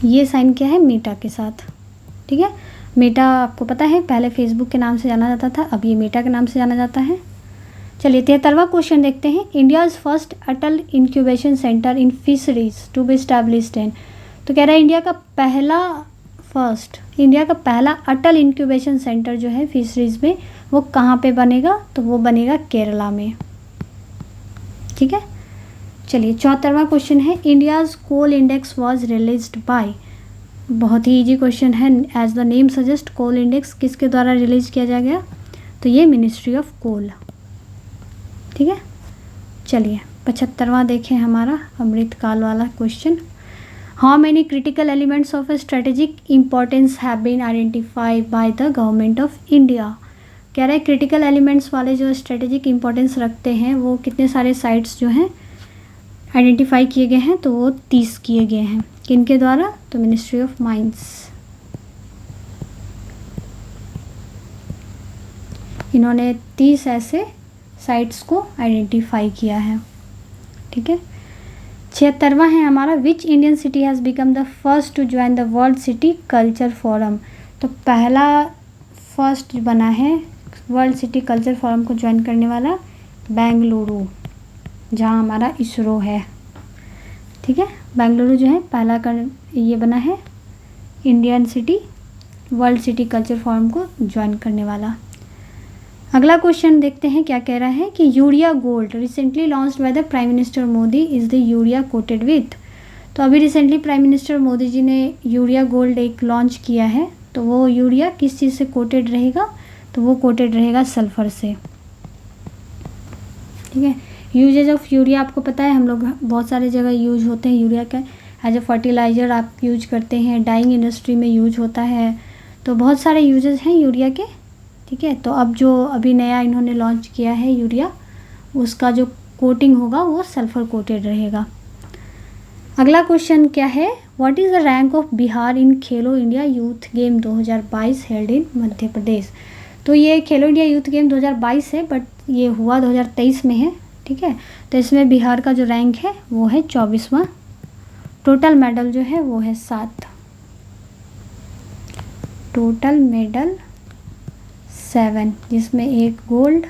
ये साइन किया है मेटा के साथ। ठीक है, मेटा आपको पता है पहले फेसबुक के नाम से जाना जाता था, अब ये मेटा के नाम से जाना जाता है। चलिए 73वां क्वेश्चन देखते हैं। India's first Atal incubation centre in fisheries to be established in. तो कह रहा है इंडिया का पहला अटल इंक्यूबेशन सेंटर जो है फिशरीज में वो कहाँ पे बनेगा, तो वो बनेगा केरला में। ठीक है, चलिए 74वां क्वेश्चन है, India's coal index was released by. बहुत ही इजी क्वेश्चन है, as the name suggest coal index किसके द्वारा रिलीज किया जाएगा, तो ये मिनिस्ट्री ऑफ कोल। ठीक है, चलिए 75वां देखें हमारा अमृतकाल वाला question. How many critical elements of strategic importance have been identified by the government of India. कह रहे हैं क्रिटिकल एलिमेंट्स वाले जो स्ट्रेटेजिक इंपॉर्टेंस रखते हैं वो कितने सारे साइट्स जो हैं आइडेंटिफाई किए गए हैं, तो वो 30 किए गए हैं। किनके द्वारा, तो मिनिस्ट्री ऑफ माइंस। इन्होंने 30 ऐसे साइट्स को आइडेंटिफाई किया है। ठीक है, 76वां है हमारा, which Indian city has become the first to join the world city culture forum. तो पहला फर्स्ट बना है वर्ल्ड सिटी कल्चर फोरम को ज्वाइन करने वाला बेंगलुरु, जहाँ हमारा इसरो है। ठीक है, बेंगलुरु जो है पहला ये बना है Indian city world city culture forum को ज्वाइन करने वाला। अगला क्वेश्चन देखते हैं क्या कह रहा है कि urea gold recently launched by the prime minister Modi is the urea coated with. तो अभी recently prime minister Modi ji ने यूरिया गोल्ड एक लॉन्च किया है, तो वो यूरिया किस चीज़ से कोटेड रहेगा, तो वो कोटेड रहेगा सल्फ़र से। ठीक है, यूजेज ऑफ यूरिया आपको पता है, हम लोग बहुत सारे जगह यूज होते हैं यूरिया का, एज ए फर्टिलाइज़र आप यूज करते हैं, डाइंग इंडस्ट्री में यूज होता है, तो बहुत सारे यूजेस हैं यूरिया के। ठीक है, तो अब जो अभी नया इन्होंने लॉन्च किया है यूरिया, उसका जो कोटिंग होगा वो सल्फ़र कोटेड रहेगा। अगला क्वेश्चन क्या है, what is the rank of Bihar in Khelo India youth game 2022 held in Madhya Pradesh. तो ये खेलो इंडिया यूथ गेम 2022 है, बट ये हुआ 2023 में है। ठीक है, तो इसमें बिहार का जो रैंक है वो है 24वां। टोटल मेडल जो है वो है 7, टोटल मेडल 7, जिसमें 1 गोल्ड,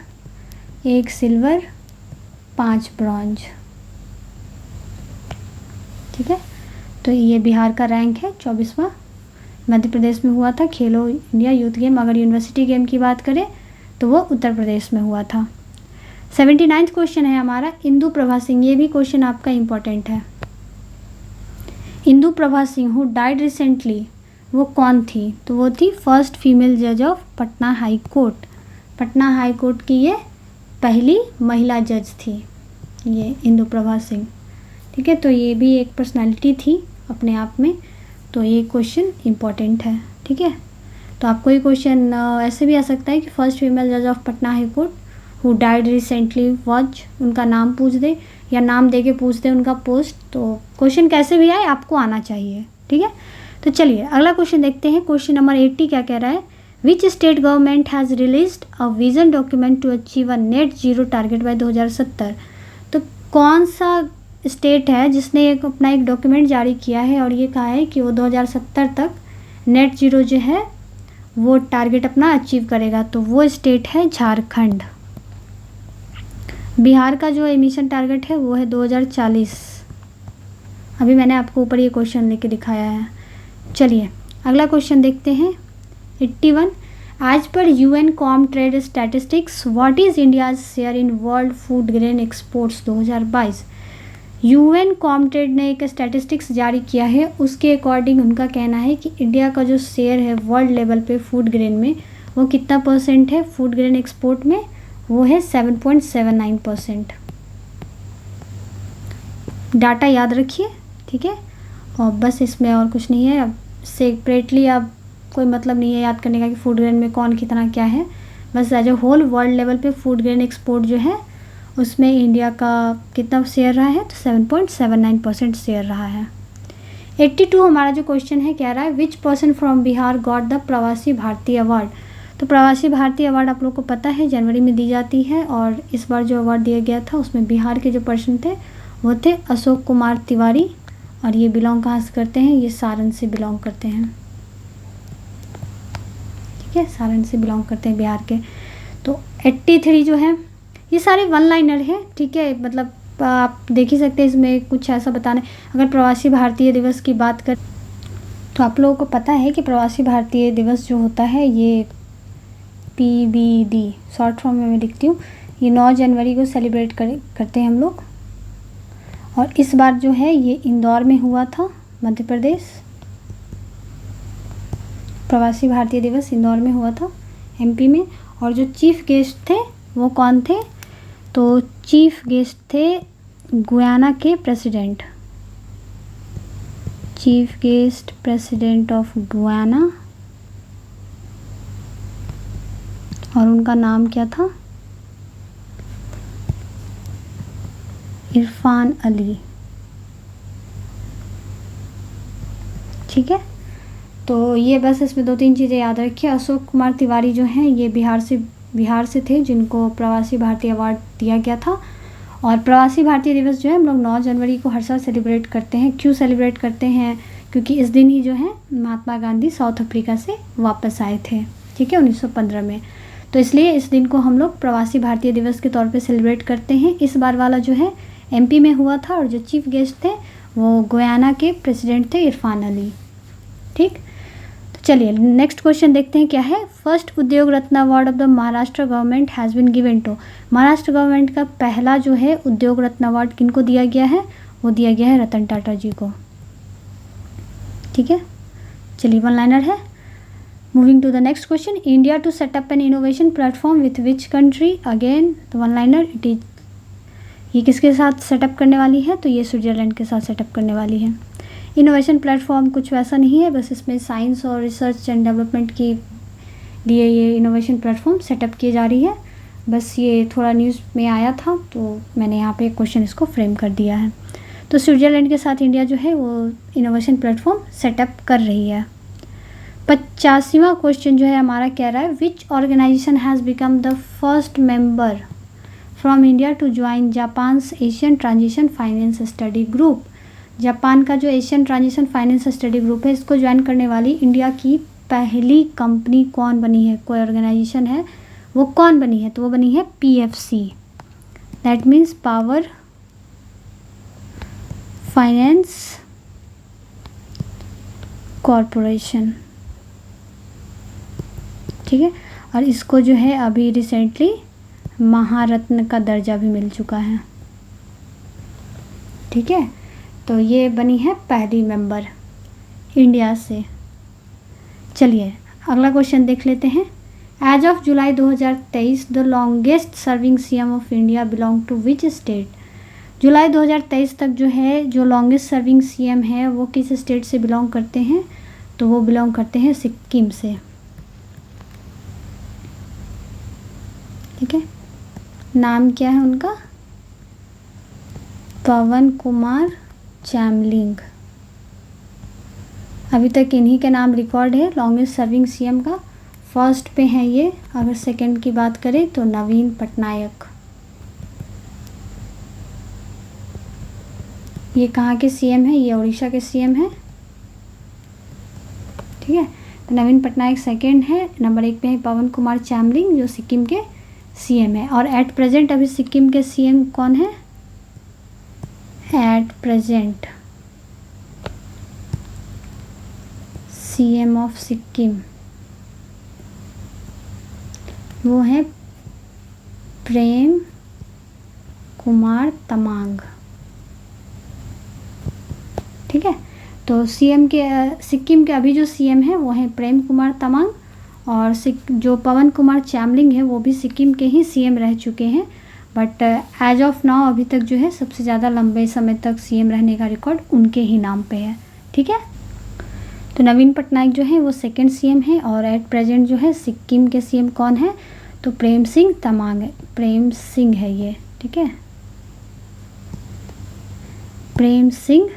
1 सिल्वर, 5 ब्रॉन्ज। ठीक है, तो ये बिहार का रैंक है 24वां। मध्य प्रदेश में हुआ था खेलो इंडिया यूथ गेम। अगर यूनिवर्सिटी गेम की बात करें तो वो उत्तर प्रदेश में हुआ था। 79वां क्वेश्चन है हमारा, इंदु प्रभा सिंह। ये भी क्वेश्चन आपका इम्पोर्टेंट है। Indu Prabha Singh who died recently, वो कौन थी, तो वो थी फर्स्ट फीमेल जज of Patna high court. Patna high court की ये पहली महिला जज थी, ये इंदु प्रभा सिंह। ठीक है, तो ये भी एक पर्सनालिटी थी अपने आप में, तो ये क्वेश्चन इम्पॉर्टेंट है। ठीक है, तो आपको ये क्वेश्चन ऐसे भी आ सकता है कि फर्स्ट फीमेल जज of Patna high court who died recently was, उनका नाम पूछ दे या नाम दे के पूछ दे उनका पोस्ट। तो क्वेश्चन कैसे भी आए आपको आना चाहिए, ठीक है। तो चलिए अगला क्वेश्चन देखते हैं। क्वेश्चन नंबर 80 क्या कह रहा है, which state government has released a vision document to achieve a net zero target by 2070। तो कौन सा स्टेट है जिसने अपना एक डॉक्यूमेंट जारी किया है और ये कहा है कि वो 2070 तक नेट जीरो जो है वो टारगेट अपना अचीव करेगा। तो वो स्टेट है झारखंड। बिहार का जो एमिशन टारगेट है वो है 2040। अभी मैंने आपको ऊपर ये क्वेश्चन लेके दिखाया है। चलिए अगला क्वेश्चन देखते हैं। 81, as per UN Comtrade statistics what is India's share in world food grain exports 2022। UN Comtrade ने एक स्टैटिस्टिक्स जारी किया है, उसके अकॉर्डिंग उनका कहना है कि इंडिया का जो शेयर है वर्ल्ड लेवल पे फूड ग्रेन में वो कितना % है फूड ग्रेन एक्सपोर्ट में, वो है 7.79%। डाटा याद रखिए, ठीक है। और बस इसमें और कुछ नहीं है। अब सेपरेटली अब कोई मतलब नहीं है याद करने का कि फूड ग्रेन में कौन कितना क्या है। बस as a whole world level पे फूड ग्रेन एक्सपोर्ट जो है उसमें इंडिया का कितना शेयर रहा है, तो 7.79% शेयर रहा है। 82 हमारा जो क्वेश्चन है कह रहा है which person from Bihar got the प्रवासी भारतीय अवार्ड। तो प्रवासी भारतीय अवार्ड आप लोग को पता है जनवरी में दी जाती है, और इस बार जो अवार्ड दिया गया था उसमें बिहार के जो पर्सन थे वो थे अशोक कुमार तिवारी, और ये बिलोंग कहाँ से करते हैं, ये सारण से बिलोंग करते हैं, ठीक है, सारण से बिलोंग करते हैं बिहार के। तो 83 जो है ये सारे वन लाइनर हैं, ठीक है, मतलब आप देख ही सकते हैं इसमें कुछ ऐसा बताना है। अगर प्रवासी भारतीय दिवस की बात कर तो आप लोगों को पता है कि प्रवासी भारतीय दिवस जो होता है ये PBD शॉर्ट फॉर्म में मैं लिखती हूँ, ये 9 जनवरी को सेलिब्रेट करते हैं हम लोग। और इस बार जो है ये इंदौर में हुआ था, मध्य प्रदेश। प्रवासी भारतीय दिवस इंदौर में हुआ था MP में। और जो चीफ गेस्ट थे वो कौन थे, तो चीफ गेस्ट थे गुयाना के president, chief guest president of Guyana, और उनका नाम क्या था, इरफान अली, ठीक है। तो ये बस इसमें 2-3 चीज़ें याद रखिए। अशोक कुमार तिवारी जो हैं ये बिहार से थे जिनको प्रवासी भारतीय अवार्ड दिया गया था। और प्रवासी भारतीय दिवस जो है हम लोग 9 जनवरी को हर साल सेलिब्रेट करते हैं। क्यों सेलिब्रेट करते हैं, क्योंकि इस दिन ही जो है महात्मा गांधी साउथ अफ्रीका से वापस आए थे, ठीक है, 1915 में। तो इसलिए इस दिन को हम लोग प्रवासी भारतीय दिवस के तौर पे सेलिब्रेट करते हैं। इस बार वाला जो है MP में हुआ था, और जो चीफ गेस्ट थे वो गुयाना के प्रेसिडेंट थे इरफान अली, ठीक। चलिए नेक्स्ट क्वेश्चन देखते हैं क्या है। First Udyog Ratna award of the Maharashtra government has been given to. Maharashtra government का पहला जो है उद्योग रत्न अवार्ड किनको दिया गया है, वो दिया गया है रतन टाटा जी को, ठीक है। चलिए वन लाइनर है। Moving to the next question, India to set up an innovation platform with which country, again the one liner it is, ये किसके साथ सेटअप करने वाली है, तो ये स्विट्ज़रलैंड के साथ सेटअप करने वाली है। इनोवेशन प्लेटफॉर्म कुछ वैसा नहीं है, बस इसमें साइंस और रिसर्च एंड डेवलपमेंट के लिए ये इनोवेशन प्लेटफॉर्म सेटअप की जा रही है। बस ये थोड़ा न्यूज़ में आया था तो मैंने यहाँ पे क्वेश्चन इसको फ्रेम कर दिया है। तो स्विट्ज़रलैंड के साथ इंडिया जो है वो इनोवेशन प्लेटफॉर्म सेटअप कर रही है। 85वां क्वेश्चन जो है हमारा कह रहा है which organisation has become the first member from India to join Japan's Asian transition finance study group. Japan का जो Asian transition finance study group है इसको ज्वाइन करने वाली इंडिया की पहली कंपनी कौन बनी है, कोई ऑर्गेनाइजेशन है वो कौन बनी है, तो वो बनी है PFC, that means power finance corporation, ठीक है। और इसको जो है अभी रिसेंटली महारत्न का दर्जा भी मिल चुका है, ठीक है। तो ये बनी है पहली मेंबर इंडिया से। चलिए अगला क्वेश्चन देख लेते हैं। As of July 2023 the longest serving CM of India belong to which state. जुलाई 2023 तक जो है जो लॉन्गेस्ट सर्विंग CM है वो किस स्टेट से बिलोंग करते हैं, तो वो बिलोंग करते हैं सिक्किम से, ठीक है, नाम क्या है उनका? पवन कुमार चामलिंग। अभी तक इन्हीं के नाम रिकॉर्ड है लॉन्गेस्ट सर्विंग सीएम का। फर्स्ट पे है ये। अगर सेकंड की बात करें तो नवीन पटनायक। ये कहाँ के सीएम है? ये उड़ीसा के सीएम है। ठीक है, तो नवीन पटनायक सेकंड है। नंबर 1 पे है पवन कुमार चामलिंग जो सिक्किम के सीएम है। और एट प्रेजेंट अभी सिक्किम के सीएम कौन है? At present CM of Sikkim वो है प्रेम कुमार तमांग। ठीक है, तो सीएम के सिक्किम के अभी जो सीएम है वो है प्रेम कुमार तमांग, और जो पवन कुमार चामलिंग है वो भी सिक्किम के ही सीएम रह चुके हैं। बट एज ऑफ नाउ अभी तक जो है सबसे ज़्यादा लंबे समय तक सीएम रहने का रिकॉर्ड उनके ही नाम पे है। ठीक है, तो नवीन पटनायक जो है वो सेकंड सीएम है। और एट प्रेजेंट जो है सिक्किम के सीएम कौन है? तो प्रेम सिंह तमांग है। प्रेम सिंह है ये। ठीक है, प्रेम सिंह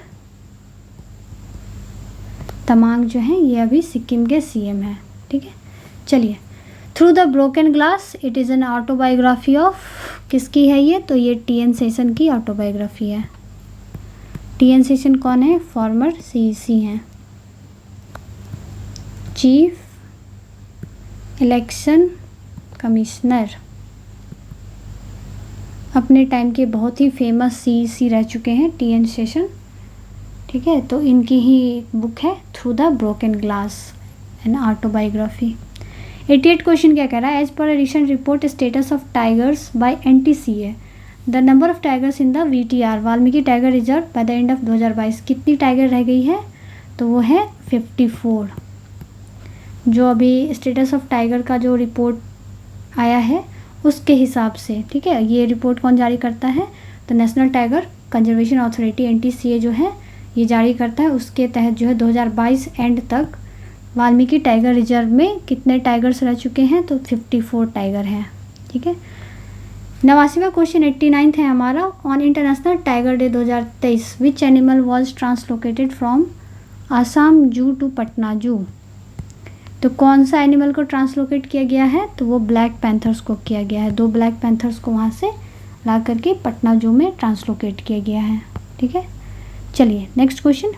तमांग जो है ये अभी सिक्किम के सीएम है। ठीक है, चलिए। Through the broken glass it is an autobiography of, किसकी है ये? तो ये टी.एन. शेषन की ऑटोबायोग्राफी है। टी.एन. शेषन कौन है? फॉर्मर सीईसी हैं, चीफ इलेक्शन कमिश्नर। अपने टाइम के बहुत ही फेमस सीईसी रह चुके हैं टी.एन. शेषन। ठीक है, तो इनकी ही बुक है through the broken glass an autobiography. 88 question क्या कह रहा है? As per recent report status of tigers by NTCA the number of tigers in the VTR Valmiki tiger reserve by the end of 2022 कितनी टाइगर रह गई है? तो वो है 54। जो अभी स्टेटस ऑफ टाइगर का जो रिपोर्ट आया है उसके हिसाब से। ठीक है, ये रिपोर्ट कौन जारी करता है? तो national tiger conservation authority NTCA जो है ये जारी करता है। उसके तहत जो है 2022 एंड तक वाल्मीकि टाइगर रिजर्व में कितने टाइगर्स रह चुके हैं? तो 54 टाइगर हैं। ठीक है, 89वां क्वेश्चन 89 है हमारा। On international tiger day 2023 which animal was translocated from Assam जू टू पटना जू? तो कौन सा एनिमल को ट्रांसलोकेट किया गया है? तो वो ब्लैक पैंथर्स को किया गया है। 2 ब्लैक पैंथर्स को वहाँ से ला करके पटना जू में ट्रांसलोकेट किया गया है। ठीक है, चलिए next question.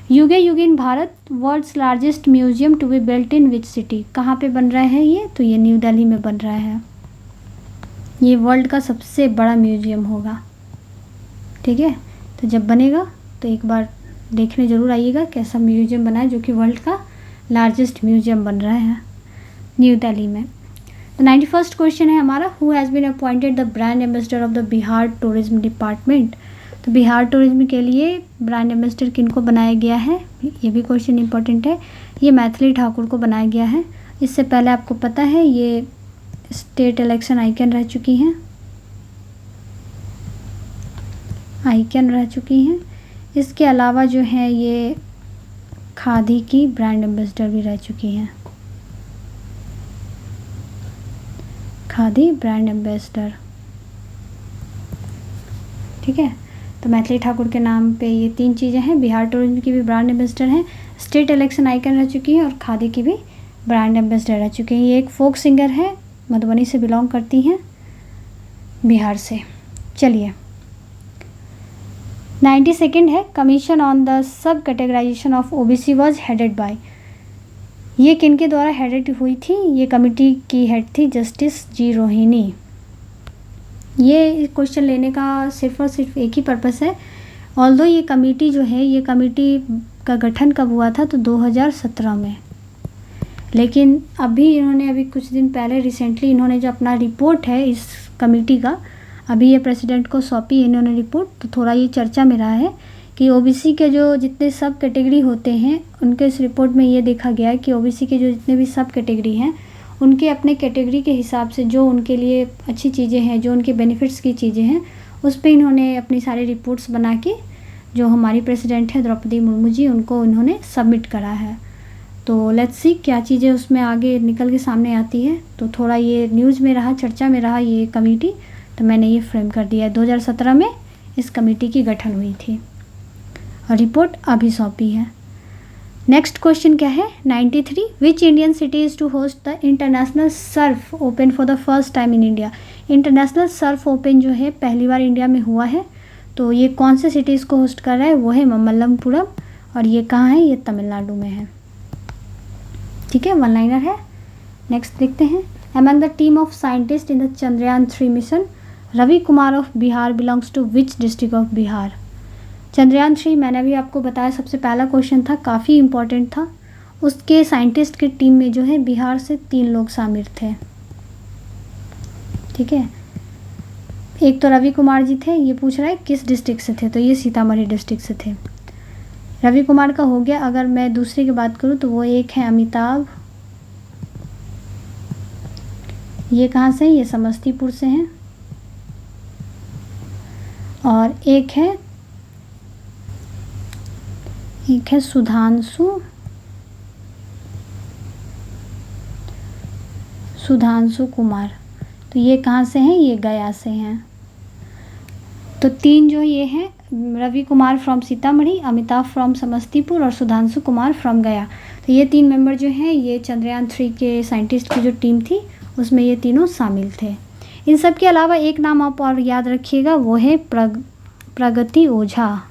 Yuge Yugeen Bharat world's largest museum to be built in which city? कहाँ पे बन रहा है ये? तो ये न्यू दिल्ली में बन रहा है। ये वर्ल्ड का सबसे बड़ा म्यूजियम होगा। ठीक है, तो जब बनेगा तो एक बार देखने ज़रूर आइएगा कैसा म्यूजियम बना है, जो कि वर्ल्ड का लार्जेस्ट म्यूजियम बन रहा है न्यू दिल्ली में। तो 91st क्वेश्चन है हमारा। Who has been appointed the brand ambassador of the Bihar tourism department? तो बिहार टूरिज्म के लिए ब्रांड एम्बेसडर किन को बनाया गया है? ये भी क्वेश्चन इंपॉर्टेंट है। ये मैथिली ठाकुर को बनाया गया है। इससे पहले आपको पता है ये स्टेट इलेक्शन आइकन रह चुकी हैं, इसके अलावा जो है ये खादी की ब्रांड एम्बेसडर भी रह चुकी हैं। Khadi brand ambassador. ठीक है, तो मैथिली ठाकुर के नाम पे ये 3 चीज़ें हैं। बिहार टूरिज्म की भी ब्रांड एम्बेसडर हैं, स्टेट इलेक्शन आइकन रह चुकी है, और खादी की भी ब्रांड एम्बेसडर रह चुके हैं। ये एक फोक सिंगर है, मधुबनी से बिलोंग करती हैं, बिहार से। चलिए 92nd है। Commission on the sub categorisation of OBC was headed by? ये किन के द्वारा हेडेड हुई थी? ये कमिटी की हेड थी जस्टिस जी रोहिणी। ये क्वेश्चन लेने का सिर्फ और सिर्फ एक ही पर्पस है। ऑल्दो ये कमेटी जो है, ये कमेटी का गठन कब हुआ था? तो 2017 में। लेकिन अभी कुछ दिन पहले रिसेंटली इन्होंने जो अपना रिपोर्ट है इस कमेटी का, अभी ये प्रेसिडेंट को सौंपी इन्होंने रिपोर्ट। तो थोड़ा ये चर्चा में रहा है कि OBC के जो जितने सब कैटेगरी होते हैं उनके इस रिपोर्ट में ये देखा गया है कि OBC के जो जितने भी सब कैटेगरी हैं उनके अपने कैटेगरी के हिसाब से जो उनके लिए अच्छी चीज़ें हैं, जो उनके बेनिफिट्स की चीज़ें हैं, उस पर इन्होंने अपनी सारी रिपोर्ट्स बना के जो हमारी प्रेसिडेंट है द्रौपदी मुर्मू जी, उनको उन्होंने सबमिट करा है। तो लेट्स सी क्या चीज़ें उसमें आगे निकल के सामने आती है। तो थोड़ा ये न्यूज़ में रहा, चर्चा में रहा ये कमेटी, तो मैंने ये फ्रेम कर दिया है। 2017 में इस कमेटी की गठन हुई थी और रिपोर्ट अभी सौंपी है। नेक्स्ट क्वेश्चन क्या है 93, which Indian city is to host the international surf open for the first time in India. International surf open जो है पहली बार इंडिया में हुआ है, तो ये कौन से सिटीज़ को होस्ट कर रहा है, वो है ममल्लपुरम, और ये कहाँ है, ये तमिलनाडु में है। ठीक है, वन लाइनर है। नेक्स्ट देखते हैं, among the team of scientist in the Chandrayaan 3 mission Ravi Kumar of Bihar belongs to which district of Bihar. Chandrayaan 3 मैंने अभी आपको बताया सबसे पहला क्वेश्चन था, काफ़ी इम्पोर्टेंट था। उसके साइंटिस्ट की टीम में जो है बिहार से 3 लोग शामिल थे। ठीक है, एक तो रवि कुमार जी थे, ये पूछ रहा है किस डिस्ट्रिक्ट से थे, तो ये सीतामढ़ी डिस्ट्रिक्ट से थे। रवि कुमार का हो गया। अगर मैं दूसरे की बात करूँ तो वो एक है अमिताभ, ये कहाँ से हैं, ये समस्तीपुर से हैं। और एक है सुधांशु कुमार, तो ये कहाँ से हैं, ये गया से हैं। तो 3 जो ये हैं, रवि कुमार फ्रॉम सीतामढ़ी, अमिताभ फ्रॉम समस्तीपुर और सुधांशु कुमार फ्रॉम गया। तो ये 3 मेंबर जो हैं ये चंद्रयान 3 के साइंटिस्ट की जो टीम थी उसमें ये तीनों शामिल थे। इन सब के अलावा एक नाम आप और याद रखिएगा, वो है प्रगति ओझा।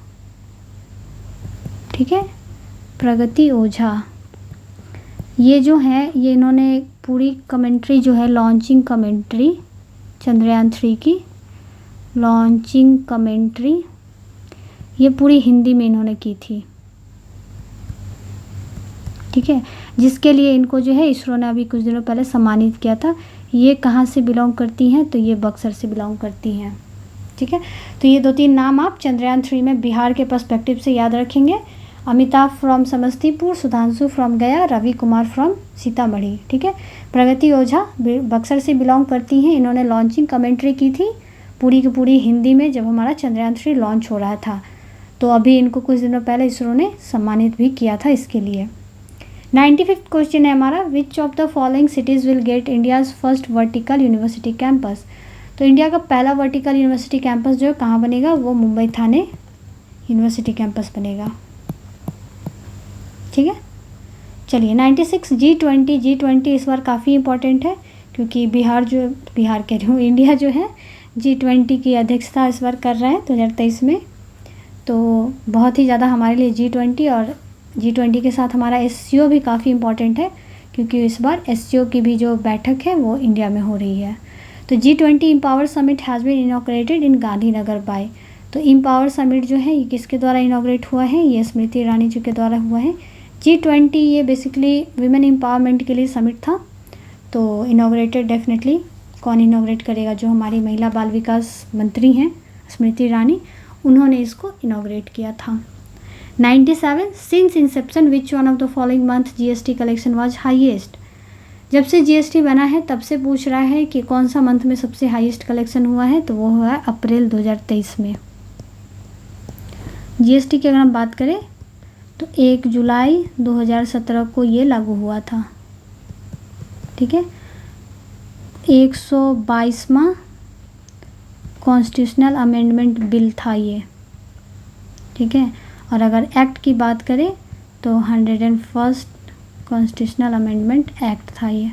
ठीक है, प्रगति ओझा, ये जो है ये इन्होंने पूरी कमेंट्री जो है लॉन्चिंग कमेंट्री चंद्रयान 3 की लॉन्चिंग कमेंट्री ये पूरी हिंदी में इन्होंने की थी। ठीक है, जिसके लिए इनको जो है इसरो ने अभी कुछ दिनों पहले सम्मानित किया था। ये कहाँ से बिलोंग करती हैं, तो ये बक्सर से बिलोंग करती हैं। ठीक है, तो ये 2-3 नाम आप चंद्रयान 3 में बिहार के पर्सपेक्टिव से याद रखेंगे। अमिताभ फ्रॉम समस्तीपुर, सुधांशु फ्रॉम गया, रवि कुमार फ्रॉम सीतामढ़ी। ठीक है, प्रगति ओझा बक्सर से बिलोंग करती हैं। इन्होंने लॉन्चिंग कमेंट्री की थी पूरी की पूरी हिंदी में जब हमारा चंद्रयान 3 लॉन्च हो रहा था। तो अभी इनको कुछ दिनों पहले इसरो ने सम्मानित भी किया था इसके लिए। 95th क्वेश्चन है हमारा, which of the following cities will get India's first vertical university campus. तो इंडिया का पहला वर्टिकल यूनिवर्सिटी कैंपस जो है कहाँ बनेगा, वो मुंबई थाने यूनिवर्सिटी कैंपस बनेगा। ठीक है, चलिए 96 G20 इस बार काफ़ी इम्पोर्टेंट है क्योंकि बिहार कह रही हूँ, इंडिया जो है G20 की अध्यक्षता इस बार कर रहा है 2023 में। तो बहुत ही ज़्यादा हमारे लिए G20 और G20 के साथ हमारा SCO भी काफ़ी इम्पोर्टेंट है क्योंकि इस बार SCO की भी जो बैठक है वो इंडिया में हो रही है। तो G20 empower summit has been inaugurated in Gandhinagar by. तो इम्पावर समिट जो है ये किसके द्वारा इनॉग्रेट हुआ है, ये स्मृति ईरानी जी के द्वारा हुआ है। G20 ये बेसिकली विमेन एम्पावरमेंट के लिए समिट था, तो इनॉग्रेटेड डेफिनेटली कौन इनॉग्रेट करेगा, जो हमारी महिला बाल विकास मंत्री हैं स्मृति ईरानी, उन्होंने इसको इनॉग्रेट किया था। 97 since Inception which one of the following month GST collection was highest. जब से GST बना है तब से पूछ रहा है कि कौन सा मंथ में सबसे हाईएस्ट कलेक्शन हुआ है, तो वो हुआ है अप्रैल 2023 में। GST की अगर हम बात करें तो 1 जुलाई 2017 को ये लागू हुआ था। ठीक है, 122वां कॉन्स्टिट्यूशनल अमेंडमेंट बिल था ये। ठीक है, और अगर एक्ट की बात करें तो 101st कॉन्स्टिट्यूशनल अमेंडमेंट एक्ट था ये।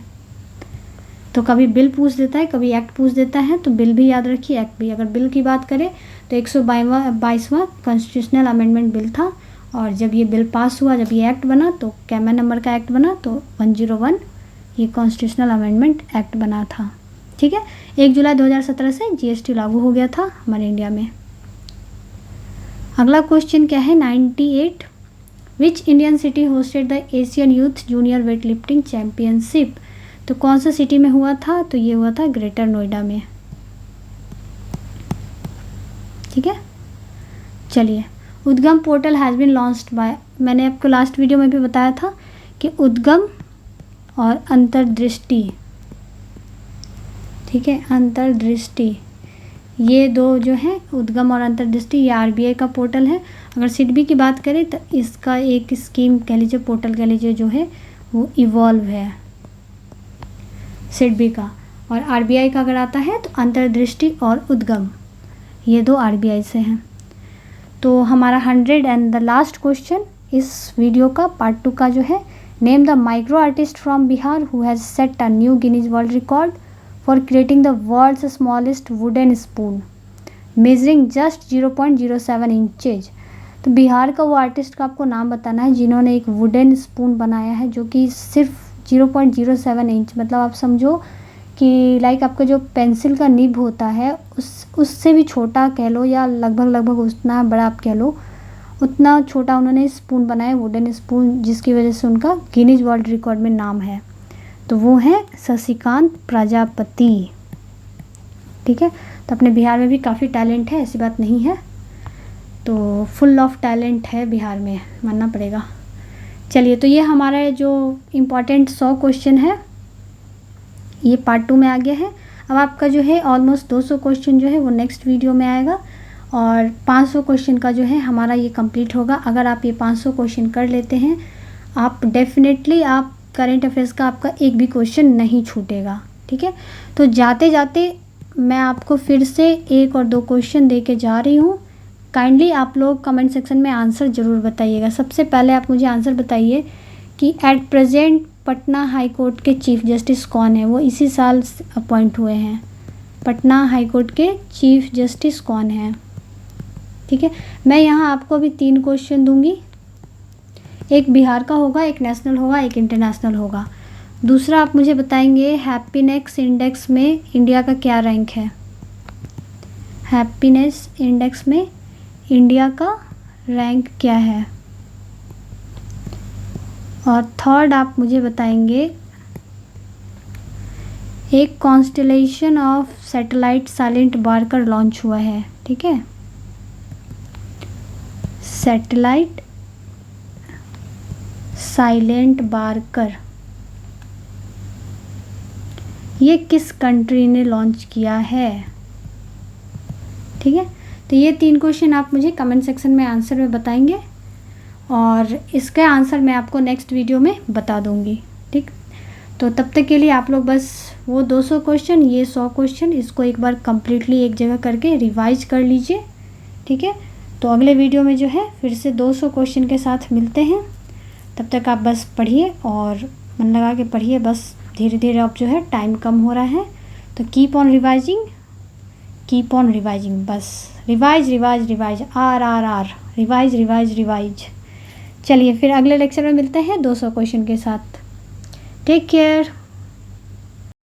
तो कभी बिल पूछ देता है, कभी एक्ट पूछ देता है, तो बिल भी याद रखिए, एक्ट भी। अगर बिल की बात करें तो 122वां कॉन्स्टिट्यूशनल अमेंडमेंट बिल था, और जब ये बिल पास हुआ, जब ये एक्ट बना, तो कैमन नंबर का एक्ट बना, तो 101 ये कॉन्स्टिट्यूशनल अमेंडमेंट एक्ट बना था। ठीक है, 1 जुलाई 2017 से GST लागू हो गया था हमारे इंडिया में। अगला क्वेश्चन क्या है 98, विच Indian city hosted the Asian youth junior weight lifting championship. तो कौन सा सिटी में हुआ था, तो ये हुआ था ग्रेटर नोएडा में। ठीक है, चलिए Udgam portal has been launched by, मैंने आपको लास्ट वीडियो में भी बताया था कि उद्गम और अंतर्दृष्टि, ठीक है, अंतर्दृष्टि, ये दो जो हैं उद्गम और अंतर्दृष्टि, ये RBI का पोर्टल है। अगर सिडबी की बात करें तो इसका एक स्कीम कह लीजिए, पोर्टल कह लीजिए, जो है वो इवॉल्व है सिडबी का। और आरबीआई का अगर आता है तो अंतर्दृष्टि और उद्गम, ये दो आरबीआई से हैं। तो हमारा 100 एंड द लास्ट क्वेश्चन इस वीडियो का पार्ट 2 का जो है, name the micro artist from Bihar who has set a new Guinness world record for creating the world's smallest wooden spoon measuring just 0.07 inches. तो बिहार का वो आर्टिस्ट का आपको नाम बताना है जिन्होंने एक वुडन स्पून बनाया है जो कि सिर्फ 0.07 इंच, मतलब आप समझो कि लाइक आपका जो पेंसिल का निब होता है उससे भी छोटा कह लो, या लगभग उतना बड़ा आप कह लो, उतना छोटा उन्होंने स्पून बनाया, वुडन स्पून, जिसकी वजह से उनका गिनीज वर्ल्ड रिकॉर्ड में नाम है। तो वो हैं शशिकांत प्रजापति। ठीक है, तो अपने बिहार में भी काफ़ी टैलेंट है, ऐसी बात नहीं है, तो फुल ऑफ टैलेंट है बिहार में, मानना पड़ेगा। चलिए, तो ये हमारा जो इम्पॉर्टेंट 100 क्वेश्चन है ये पार्ट 2 में आ गया है। अब आपका जो है ऑलमोस्ट 200 क्वेश्चन जो है वो नेक्स्ट वीडियो में आएगा, और 500 क्वेश्चन का जो है हमारा ये कंप्लीट होगा। अगर आप ये 500 क्वेश्चन कर लेते हैं, आप डेफिनेटली आप करंट अफेयर्स का आपका एक भी क्वेश्चन नहीं छूटेगा। ठीक है, तो जाते जाते मैं आपको फिर से 1 और 2 क्वेश्चन दे के जा रही हूँ। काइंडली आप लोग कमेंट सेक्शन में आंसर ज़रूर बताइएगा। सबसे पहले आप मुझे आंसर बताइए कि at present Patna high court के चीफ जस्टिस कौन है। वो इसी साल अपॉइंट हुए हैं। पटना हाई कोर्ट के चीफ जस्टिस कौन है। ठीक है, मैं यहाँ आपको अभी 3 क्वेश्चन दूंगी, एक बिहार का होगा, एक नेशनल होगा, एक इंटरनेशनल होगा। दूसरा आप मुझे बताएंगे हैप्पीनेस इंडेक्स में इंडिया का क्या रैंक है। हैप्पीनेस इंडेक्स में इंडिया का रैंक क्या है। और थर्ड आप मुझे बताएंगे एक constellation of satellite silent Barker launch हुआ है। ठीक है, सैटेलाइट साइलेंट बारकर, ये किस कंट्री ने लॉन्च किया है। ठीक है, तो ये 3 क्वेश्चन आप मुझे कमेंट सेक्शन में आंसर में बताएंगे, और इसका आंसर मैं आपको नेक्स्ट वीडियो में बता दूंगी। ठीक, तो तब तक के लिए आप लोग बस वो 200 क्वेश्चन, ये 100 क्वेश्चन, इसको एक बार कम्प्लीटली एक जगह करके रिवाइज कर लीजिए। ठीक है, तो अगले वीडियो में जो है फिर से 200 क्वेश्चन के साथ मिलते हैं। तब तक आप बस पढ़िए और मन लगा के पढ़िए। बस धीरे धीरे अब जो है टाइम कम हो रहा है, तो कीप ऑन रिवाइजिंग, बस रिवाइज आर रिवाइज। चलिए, फिर अगले लेक्चर में मिलते हैं 200 क्वेश्चन के साथ। Take care.